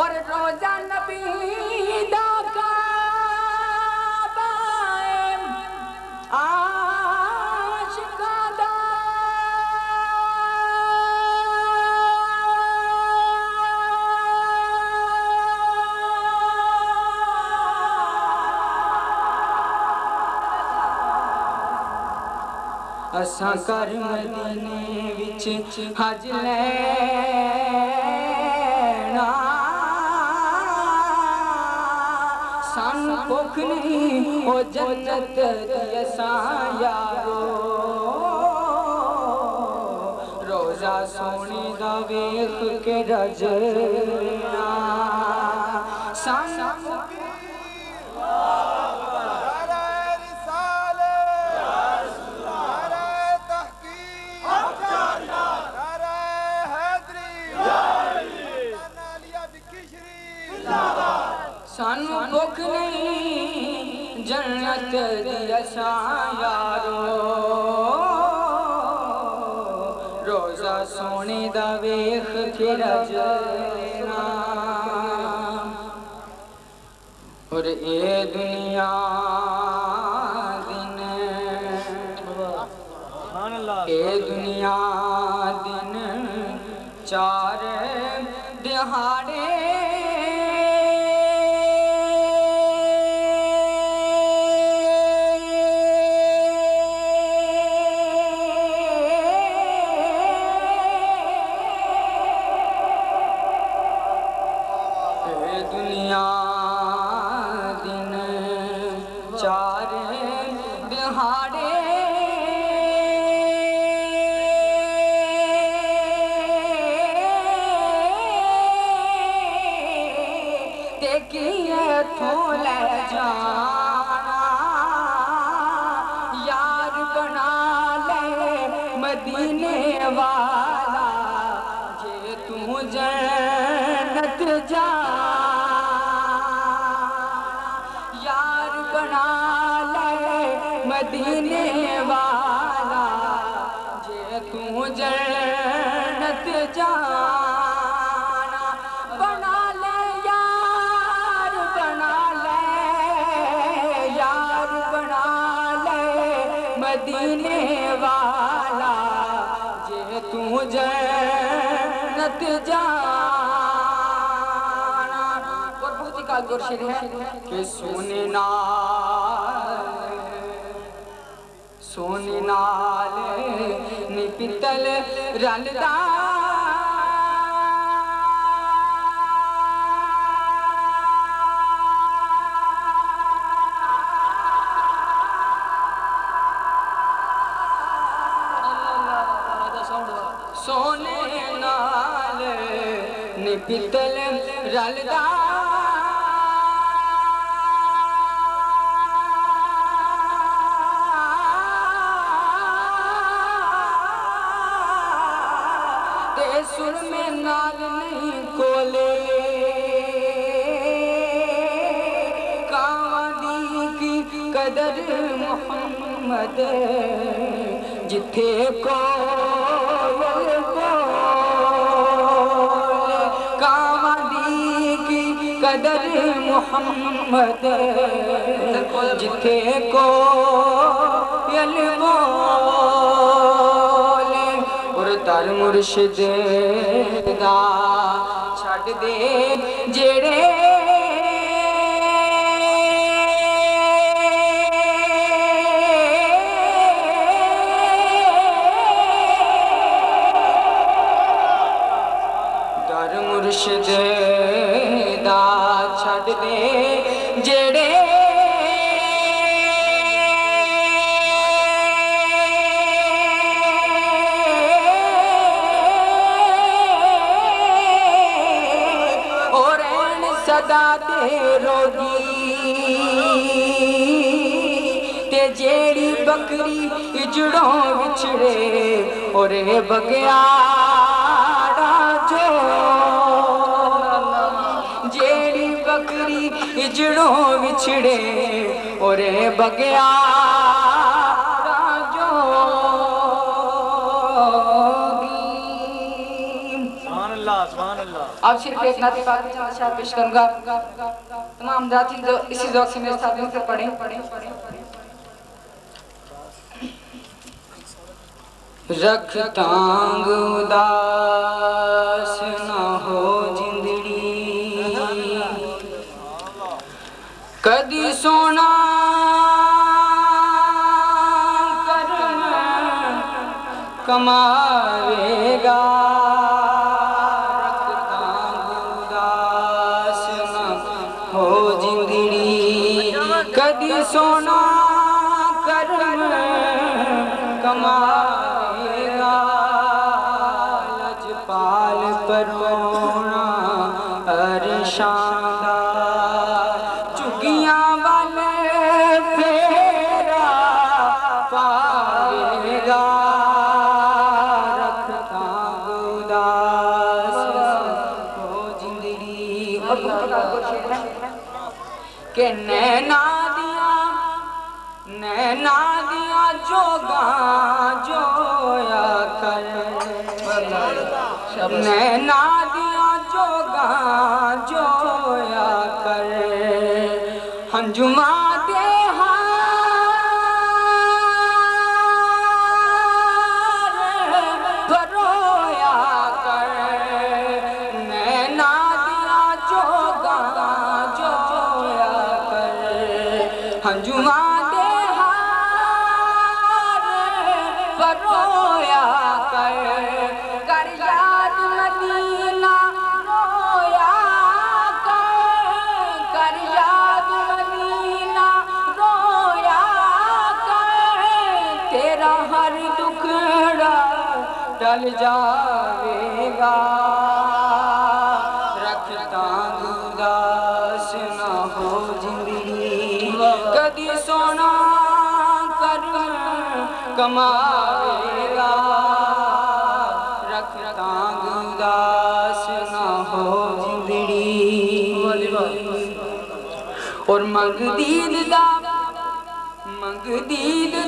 Speaker 7: اور روزہ نبی دا کعبہ عاشقاں دا اساں کر مدینے وچ حج لینا سانو بھوک نہیں او جنت دی اساں یارو روزہ سونی دا ویکھ کے رجنا سانو سانو بھوک نہیں جنت دی اساں یارو روزہ سونے دا ویکھ کے رجنا اور اے دنیا دن اے دنیا دن چار دہاڑے مدینے والا جے تو جنت جانا بنا لے یار بنا لے یار بنا لے مدینے والا جے تو جنت جانا اور بہت ہی کال گور شیر ہے کہ سونے سونے نال نی پتل رلدا سونے نال نی پتل رلدا سر میں نال نہیں کولے کاواں دی کی قدر محمد جتھے کول بولے کاواں دی کی قدر محمد جتھے کول در مرشد دا چھڑ دے جڑے در مرشد دا چھڑ دے جڑے تے جیڑی بکری اجڑوں وچھڑے اور بگیاڑا جو جیڑی بکری اجڑوں وچھڑے اور بگیاڑا جو
Speaker 6: سبحان اللہ سبحان
Speaker 7: اب صرف ایک نعت پاک چند اشعار پیش کروں گا. تمام حضرات جو اسی ذوق سے میرے ساتھ مل کر پڑھیں.
Speaker 3: رکھتا اداس نہ ہو جندڑی کدی سونا کرم کماوے گا رکھتا اداس نہ ہو جندڑی کدی سونا کرم کماوے گا لجپال پرونا ارشان چگیاں والے پھیرا پاوے گا رکھتا اداس ہو جندڑی. کہ نینا دیا جوگاں جویا کر نینا دیا جوگاں جویا کر ہنجما دے ہار بھرویا کر نینا دیا جوگاں جویا کر ہنجما رویا کر یاد مدینہ رویا کر یاد مدینہ رویا کر تیرا ہر دکھڑا ٹل جاوے گا رکھتا اداس نہ ہو جندڑی کدی سونا کماوے گا رکھتا اداس نہ ہو جندڑی. اور منگ دید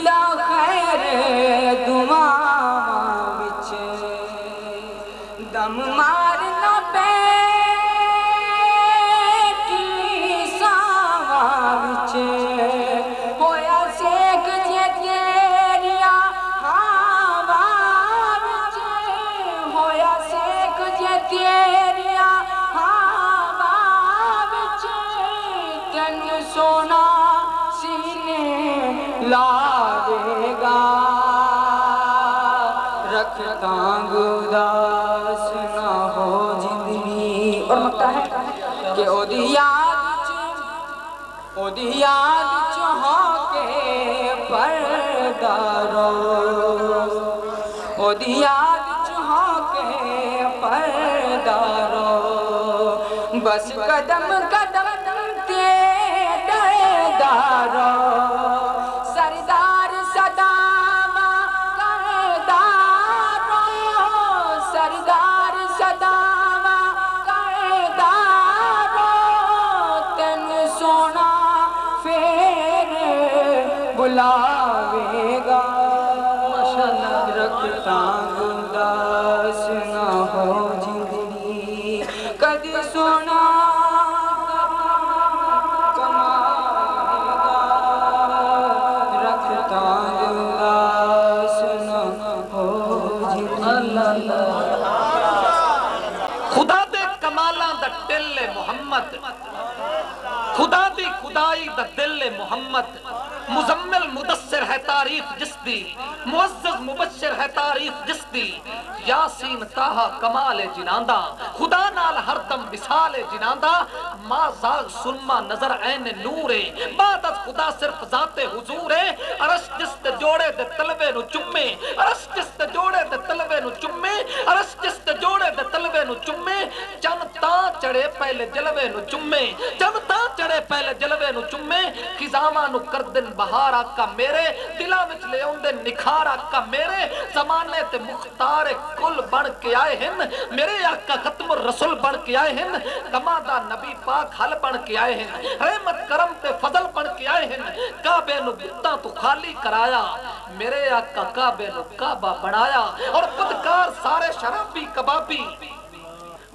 Speaker 3: دا خیر دعا وچ دم مارنا پیٹی ساواں وچ ہویا سیک جے تیریا ہوا وچ ہویا سیک جے تیریا ہوا وچ تن سونا سینے لاوے گا رکھتا اداس نہ ہو جندڑی. اور مکتا ہے کہ او دی یاد چ ہو کے پردہ رو او دی یاد چ ہو کے پردہ رو بس قدم قدم تے ڈردا رو سردار صداواں کردا رو سردار صداواں کردا رو تن سونا پھر بلاوے گا رکھتا اداس نہ ہو جندڑی کدی سونا کماوے گا رکھتا اداس نہ ہو جندڑی.
Speaker 1: خدا دے کمالاں دا دل محمد خدا دی خدائی دا دل محمد مزمل مدثر ہے تعریف جس دی معزز مبشر ہے تعریف جس دی یاسین تاہا کمال جناندہ خدا نال ہر دم وصال جناندہ ما زاغ سرما نظر عین نور بعد از خدا صرف ذات حضور عرش جس تے جوڑے دے طلبے نو چمے عرش جس تے جوڑے دے طلبے نو چمے عرش جس تے جوڑے دے طلبے نو چمے چم تا چڑے پہلے جلوے نو چمے چم تا چڑے پہلے جلوے نو چمے خزاواں نو کردن بہار آقا میرے دلاں وچ لے اوندے نکھار آقا میرے زمانے تے مختار کل بن کے آئے ہیں میرے آقا ختم الرسول بن کے آئے ہیں کمادہ نبی پاک حل بن کے آئے ہیں رحمت کرم تے فضل بن کے آئے ہیں کعبے نو بتاں تو خالی کرایا میرے آقا کعبے نو کعبہ بنایا اور بدکار سارے شرابی کبابی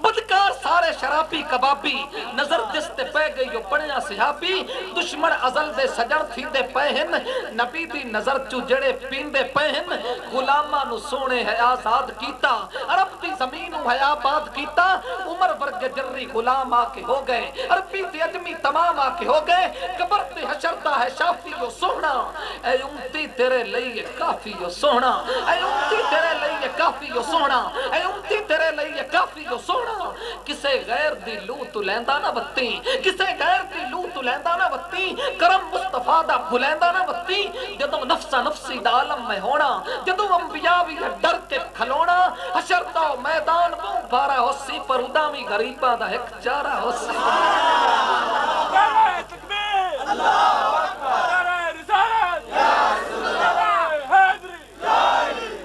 Speaker 1: بدکار سارے شرابی کبابی نظر جس تے پہ گئی جو بڑیا صحابی دشمن ازل دے سجن تھی دے پہن نبی دی نظر چو جڑے پین دے پہن غلامہ نو سونے ہے آزاد کیتا عرب دی زمین ہے آباد کیتا عمر ورگ جری غلام آکے ہو گئے عربی تے اجمی تمام آکے ہو گئے قبر تے حشردہ ہے شافی و سونا اے امتی تیرے لئے کافی و سونا اے امتی تیرے لئے کافی و سونا اے امتی تیرے لئے کافی و سونا کسے غیر دی لو تو لیندہ نہ بتی کسے غیر دی لو تو لیندہ نہ بتی کرم مصطفیٰ دا بھلیندہ نہ بتی جدو نفسا نفسی دا عالم میں ہونا جدو انبیاء بھی ڈر کے کھلونا حشر دا میدان وہ بارہ ہوسی پر ادامی غریبہ دا ایک چارہ ہوسی
Speaker 6: نعرہ تکبیر اللہ اکبر نعرہ رسالت یا رسول اللہ حیدری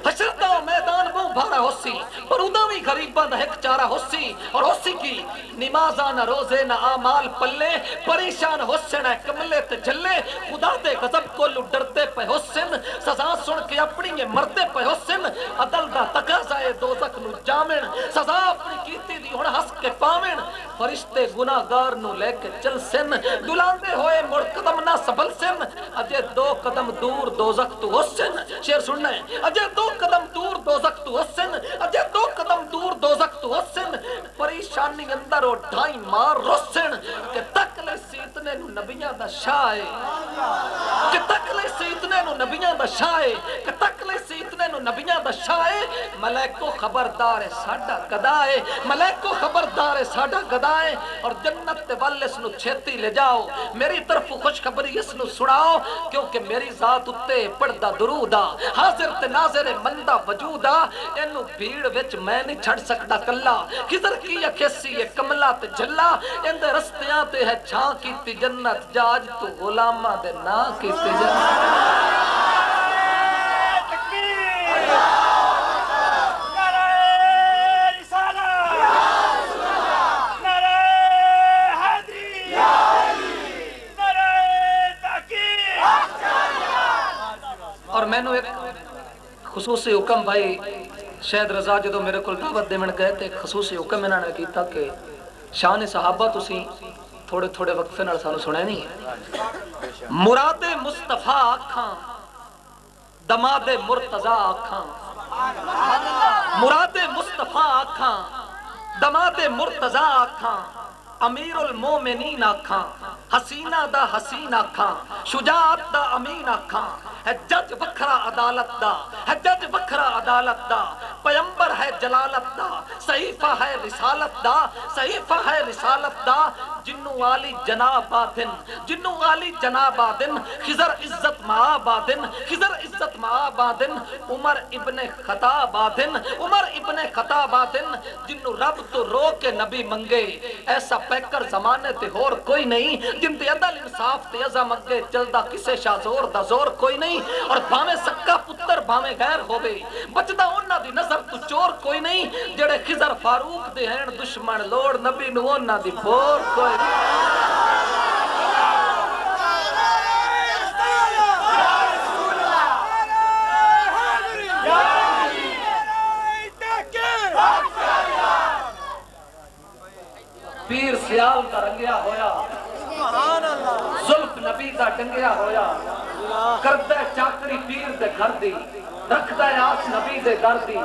Speaker 1: حشر دا میدان وہ بارہ ہوسی پر ادامی غریبہ دا ایک چارہ ہوسی اور ہوسی کی نمازہ نہ روزے نہ آمال پلے پریشان حسن ہے کملے تے جلے خدا دے غضب کو لڈرتے پہ حسن سزا سن کے اپنی یہ مرتے پہ حسن عدل دا تقاضائے دوزخ نو جامن سزا اپنی کیتی دی ہن ہس کے پاون فرشتے گناہگار نو لے کے چل سن دلاندے ہوئے مڑ قدم نہ سبل سن اجے دو قدم دور دوزخ تو حسن شعر سننا ہے اجے دو قدم دور دوزخ تو حسن اجے دو قدم دور دوزخ تو حسن پریشانی اندر اور ڈھائی مار رسن کہ تک لے سیتنے نو نبیاں دا شاہ کہ تک لے سیتنے نو نبیاں دا شاہ کہ تک لے سیتنے نو نبیاں دا شاہ ملائک کو خبردار ہے ساڈا گدا ہے ملائک کو خبردار ہے ساڈا گدا ہے اور جنت تے ول اس نو چھتی لے جاؤ میری طرف خوشخبری اس نو سناؤ کیونکہ میری ذات اتے پڑھدا درود آ حاضر تے ناظر مندہ وجود آ اینو بھیڑ وچ میں نہیں چھڑ سکتا کلا خضر کی اکھیسی یہ کملہ تے جلا اندے رستیاں تے ہے چھاں کیتی جنت جاج تو غلامہ دے نا کیتی جنت اور میں نے ایک خصوصی حکم بھائی شاید رضا جدو میرے کو دعوت دے من گئے تھے خصوصی حکم انہوں نے کیتا کہ شان صحابہ تسی تھوڑے تھوڑے وقفے نال سانو سنے نہیں ہے مراد مصطفیٰ آکھاں دماد مرتضیٰ آکھاں مراد مصطفیٰ آکھاں دماد مرتضیٰ آکھاں امیر المومنین آکھاں حسینہ دا حسین آکھاں شجاعت دا امین آکھاں ہے جج بکھرا عدالت دا ہے جج بکھرا عدالت دا پیمبر ہے جلالت دا صحیفہ ہے رسالت دا صحیفہ ہے رسالت دا جنو والی جناب آدن جنو والی جناب آدن خضر عزت معاب آدن خضر عزت معاب آدن عمر ابن خطاب آدن عمر ابن خطاب آدن جنو رب تو رو کے نبی منگے ایسا پیکر زمانے تے ہور کوئی نہیں جن تے عدل انصاف تے عظم اگے چلدا کسے شاہ زور دا زور کوئی نہیں اور بھاویں سکا پتر بھاویں غیر ہووے بچدا انہاں دی نظر تو چور کوئی نہیں جڑے خضر فاروق دے ہیں دشمن لوڑ نبی نو انہاں دی بور کوئی پیر سیال دا رنگیا ہویا زلف نبی دا ڈنگیا ہویا کردہ چاکری پیر دے گھر دی رکھدہ آس نبی دے گھر دی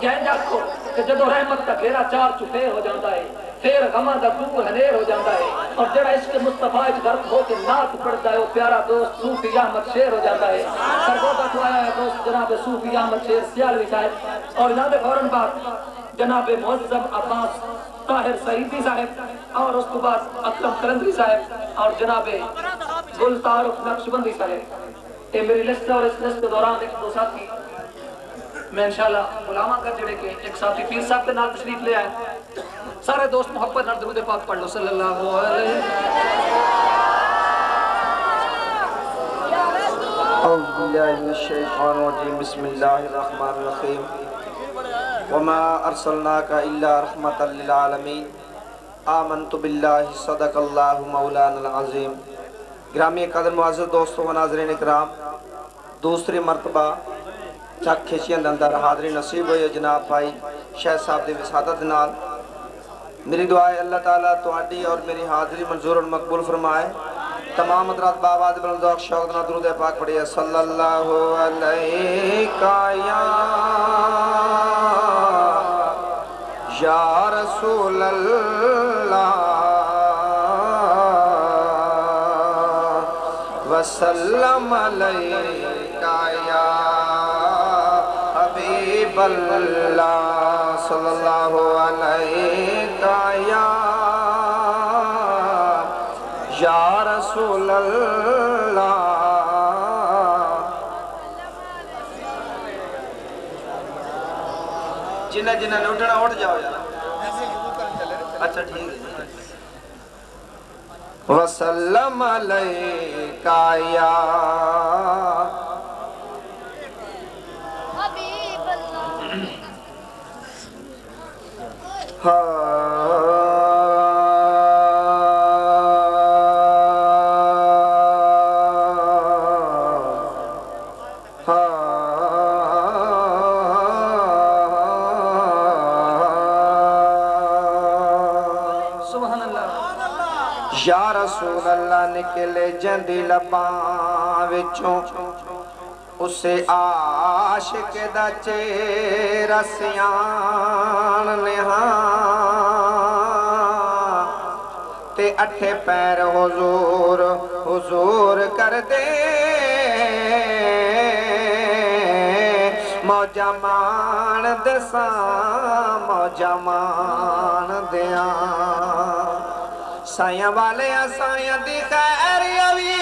Speaker 1: کہیں جاکو کہ جدو رحمت کا گھیرا چار چپیر ہو جاندہ ہے پھر غمہ دا دور ہنیر ہو جاندہ ہے اور جڑا اس کے مصطفیٰ اچ گھر ہو کے نات پڑھتا ہے وہ پیارا دوست صوفی احمد شیر ہو جاندہ ہے سرگوزہ تو آیا ہے دوست جناب صوفی احمد شیر سیالوی صاحب اور یاد فوراً بات جناب معظم عباس طاہر سعیدی صاحب اور اس کے بعد اکرم کرندری صاحب اور جناب گل تعارف نقشبندی صاحب یہ میری لسٹ ہے اور اس لسٹ کے دوران ایک دو ساتھی میں انشاءاللہ غلامہ کر جڑے کے ایک ساتھی پیر صاحب کے نال تشریف لے آئے سارے دوست محبت نال درود پاک پڑھ لو صلی اللہ علیہ
Speaker 8: اعوذ باللہ من الشیطان الرجیم بسم اللہ الرحمن الرحیم وما ارسلناک الا رحمت للعالمین آمنت باللہ صدق اللہ مولانا العظیم گرامی قدر معزز دوستوں و ناظرین اکرام دوسری مرتبہ چک کھیچیاں اندر حاضری نصیب ہوئی جناب بھائی شہد صاحب دے وسادت نال میری دعا ہے اللہ تعالیٰ تواڈی اور میری حاضری منظور اور مقبول فرمائے. تمام حضرات بآواز بلند ذوق شوق نہ درود پاک پڑھیے. صلی اللہ علیہ یا رسول اللہ وسلم علیکہ یا حبیب اللہ صلی اللہ علیکہ یا رسول اللہ. جنہیں جنہیں نے اٹھنا اٹھ جاؤ یار. اچھا ٹھیک ہے. وسلم علیکہ یا
Speaker 9: حبیب اللہ.
Speaker 8: یا رسول اللہ نکلے جندی لباں وچوں اسے عاشق دا چہرہ سیان نہاں تے اٹھے پیر حضور حضور کر دے موجہ مان دساں موجہ مان دیاں سائیاں والے سائیاں دی خیر یوی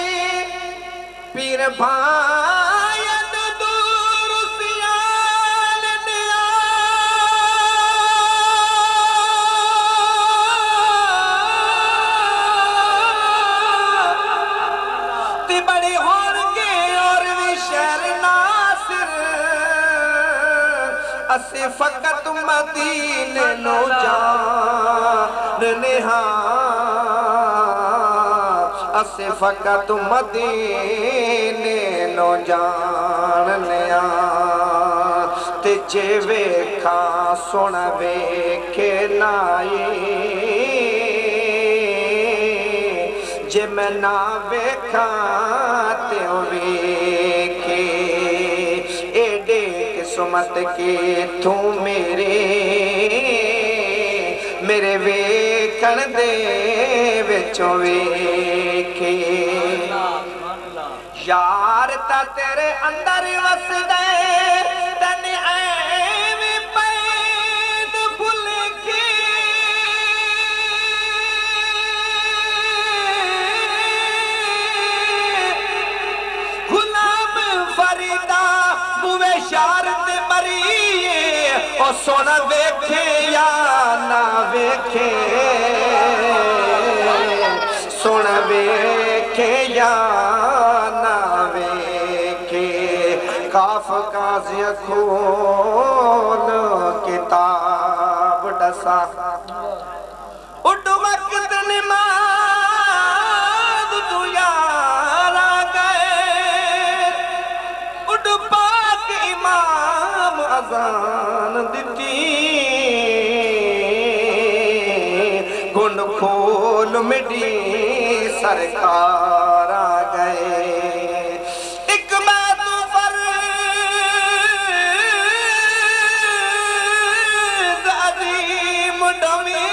Speaker 8: پیر بھائیاں دور سیال دیا تی بڑی ہونگے اور بھی شہر ناصر اسی فقط مدینے نو جان نہاں اسے فقط مدینے نو جاننیاں تے جے ویکھاں سونا ویکھے نائی جے میں نہ ویکھاں تے ویکھے ایڈے قسمت کی تو میرے ویکھن دے وچوں ویکھے یار تا تیرے اندر وس دے تن ایویں پید بھل کے غلام فریدہ بوے شار تے مریے او سونا ویکھے یا نہ ویکھے سونا ویکھے یا نہ ویکھے کاف قاضی کھول کتاب ڈسا اٹھ وقت نماز تو یار آگئے اٹھ پاک امام اذان دیتی گھن کھول مڈی سرکار آگئے ایک بات فرض عظیم ڈوی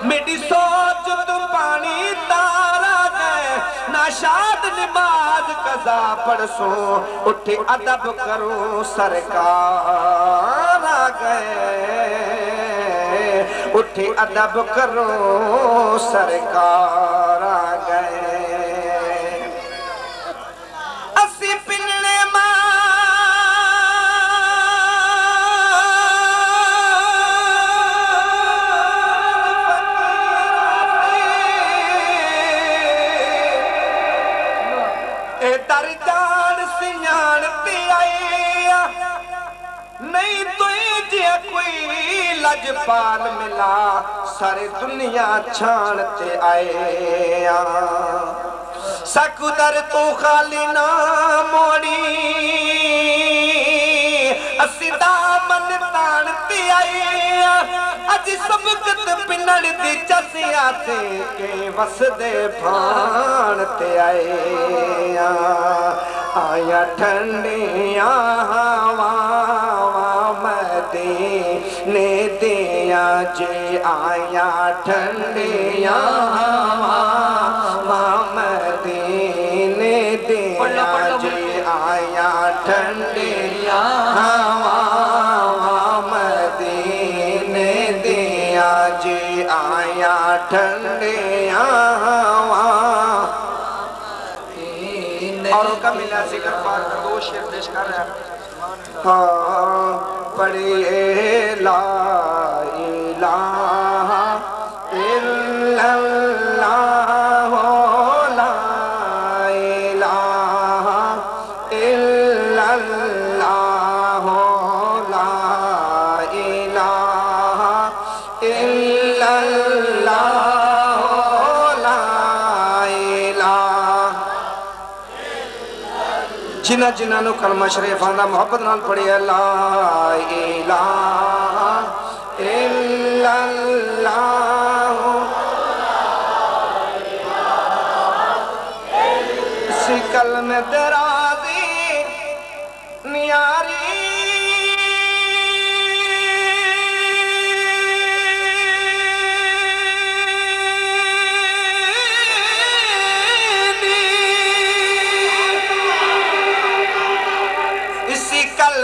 Speaker 8: میری سوچ تو پانی تارا گئے ناشاد نماز قضا پڑھسوں اٹھے ادب کروں سرکار آگئے اٹھے ادب کرو سرکار آگئے اسی پننے اے در جان سیان تے آئے نہیں تو جے کوئی لجپال ملا سارے دنیا چھانتے آئے سکودر تو خالی نہ موڑی اسی دامن تان تے آئی اج سبقت پنڑ دی چسیاں تے کے وسدے بھان تے آئے آیا ٹھنڈیاں ہواواں مدینے دیاں جے آیا ٹھنڈیاں ہواواں مدینے دیاں جے آیا ٹھنڈیاں ہواواں مدینے دیاں جے آیا ٹھنڈیاں ہواواں اوروں کا ملا ذکر پاک کا 2 شعر پیش کر رہا ہے ہاں پڑھئے لا الہ الا اللہ لا الہ الا اللہ لا الہ الا اللہ لا الہ جنہ جنہ نو کلمہ شریف آندہ محبت نال پڑھی ہے لا الہ الا اللہ اسی کلمہ درازی نیاری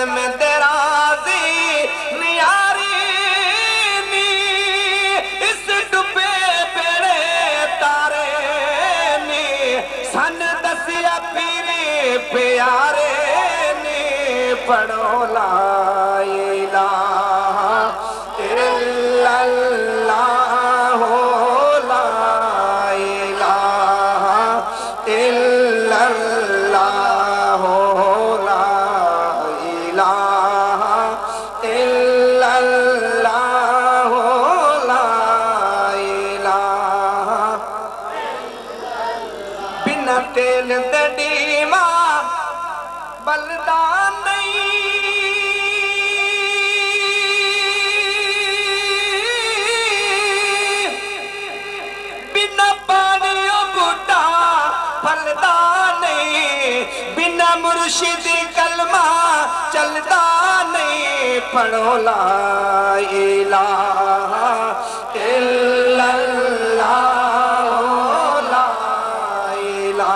Speaker 8: میں درازی نیاری نی اس ڈبے بیڑے تارے نی سن دسیا پیری پیارے نی پڑھو لا الہ الا اللہ لا الہ الا اللہ لا الہ الا اللہ لا الہ بنا تیل دڑیما بلدان نہیں بنا پانی بوٹا پھلدا نہیں بنا مرشد کلمہ چلدا نہیں پڑھو لا الہ الا اللہ لا الہ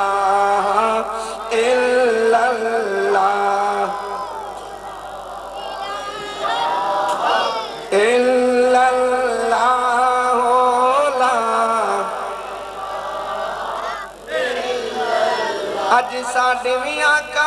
Speaker 8: الا اللہ الا اللہ لا اج ساڈے وی آقا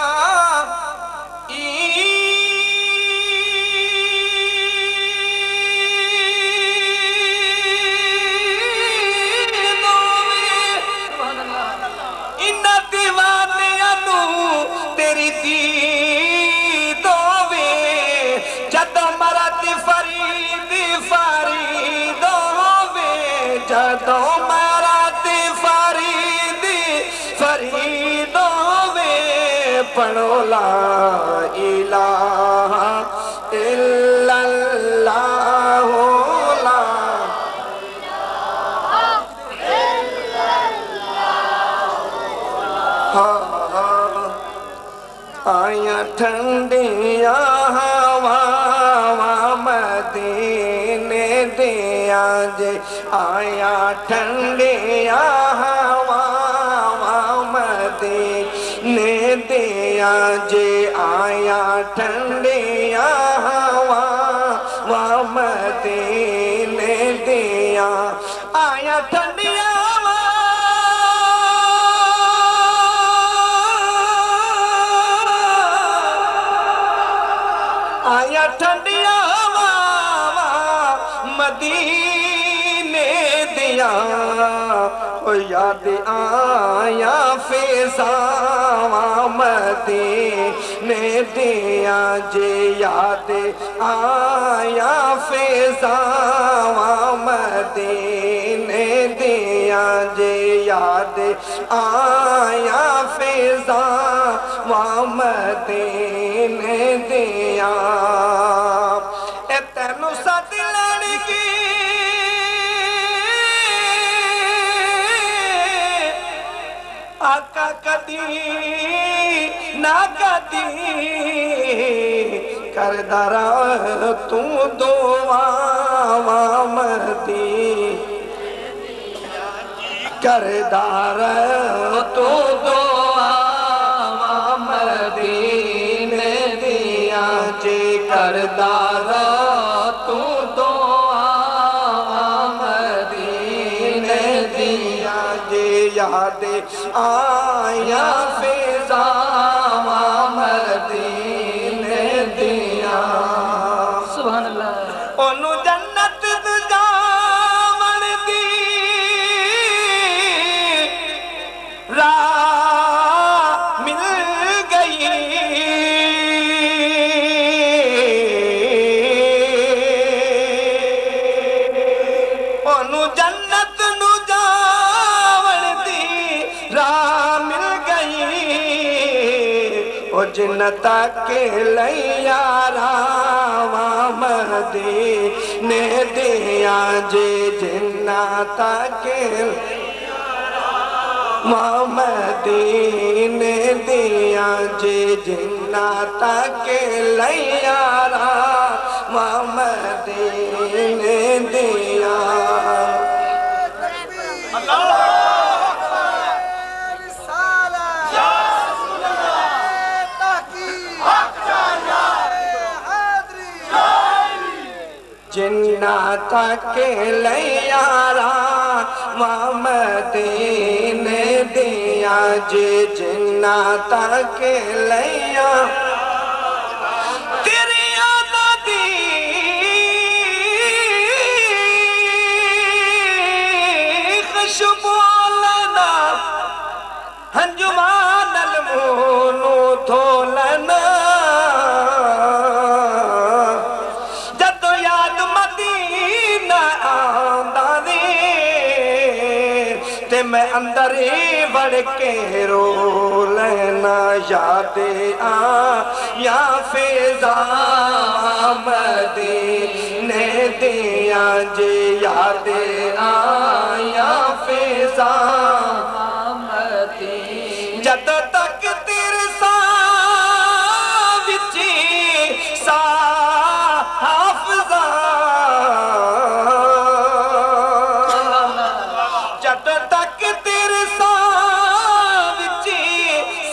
Speaker 8: تیری دید ہووے جدوں مرد فرید فرید ہووے جدوں مرد فرید فرید ہووے پڑھو لا الہ الا اللہ لا آیا ٹھنڈیاں ہواواں مدینے دیاں جے آیا ٹھنڈیاں ہواواں مدینے دیاں جے آیا ٹھنڈیاں ہواواں مدینے دیاں آیا ٹھنڈیاں آیا ٹھنڈیاں ہواواں مدینے دیاں او یاد آیا فیضاواں مدینے دیاں جے یاد آیا فیضاواں مدینے دیاں جے یاد آیا فیضاواں مدینے دیاں کدی نہ کدی کردار تو دعا مدی کردار تو دعا مدینے دیا جی کردار تو دعا مدینے دیا جی یاد آیا فضا مدینے دیا
Speaker 7: سبحان اللہ
Speaker 8: انہوں جنت جاون دی راہ مل گئی انہوں جنت جاون دی راہ مل گئی او جنت کے لیارا مدینے دیا جی جنت کے مدینے دیا جی جنت کے لیارا مدینے دیا جنت کے لیارا مدینے دیا جی جنت کے لیا تیری آزادی خوشبو لنا انجمان المونو دھولنا میں اندر ہی بڑھ کے رو لینا یاد آیا فضا مدینے دیا جی یاد آیا فضا مدینے جد تک ترسا وچی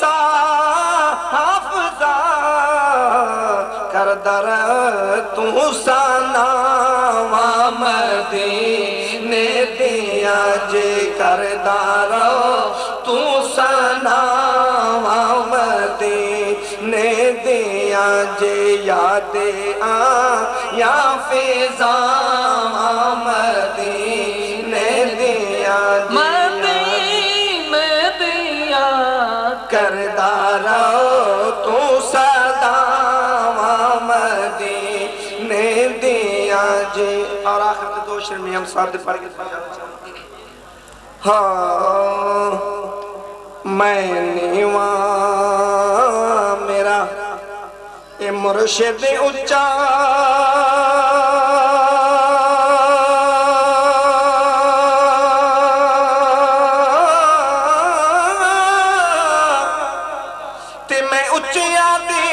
Speaker 8: سا حافظہ کردر تو سانا مدینے دیا جی کردار تو سانا مدینے دیا جی یاد آیا فضا مدینے دیا مدینے دیا کردار تو صدا مدینے دیا جی اور آخر کے دو شر میں ہم ساتھ پڑھ کے ہاں میں نیواں میرا اے مرشد اچا تے میں اچیا دے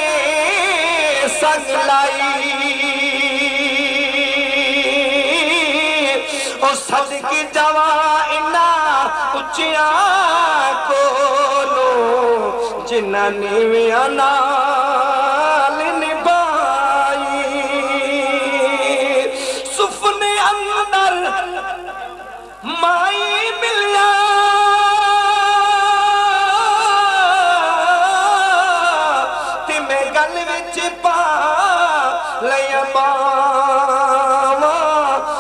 Speaker 8: سنگ لائی او صدق جوا انا اچیا کولو جنہ نیویاں نال نبائی سفنے اندر مائی ملیا تے میں گل وچ پا لیا باواں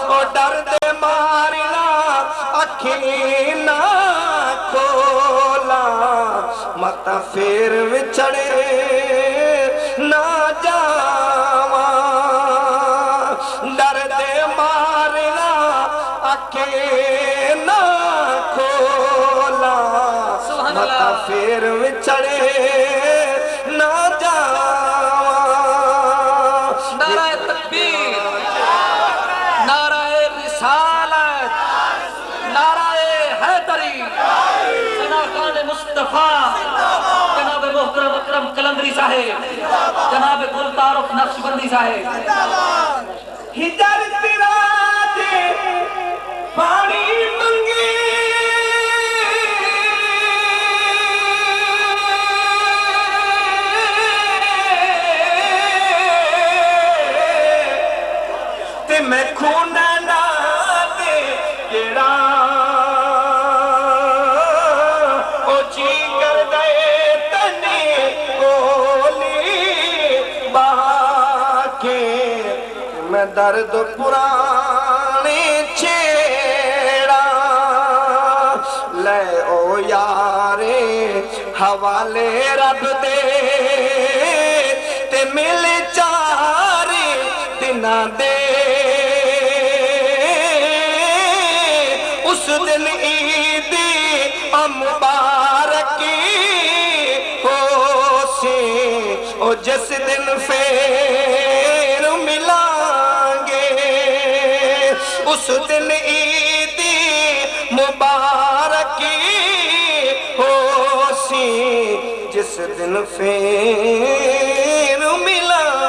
Speaker 8: او ڈر دے مارنا اکھیں نہ کھولا مت پھر وچھڑے نہ جاواں ڈر دے مارنا اکھیں نہ کھولا مت پھر وچھڑے نہ جاواں
Speaker 1: نعرہ تکبیر نعرہ رسالت نعرہ حیدری شان مصطفیٰ جناب محترم اکرم قلندری صاحب، جناب گلتارف نقشبندی صاحب.
Speaker 6: ہجر تیرا دے پانی منگے تے میں کھونا نہ دے کیڑا او چی کر دے تنی کولی بہا کے میں درد پرانے چھیڑا لے او یارے حوالے رب دے تے مل چارے دنہ دے اس دن عیدی مبارکی ہو سی او جس دن پھر ملائیں گے اس دن عیدی مبارکی ہو سی جس دن پھر ملائیں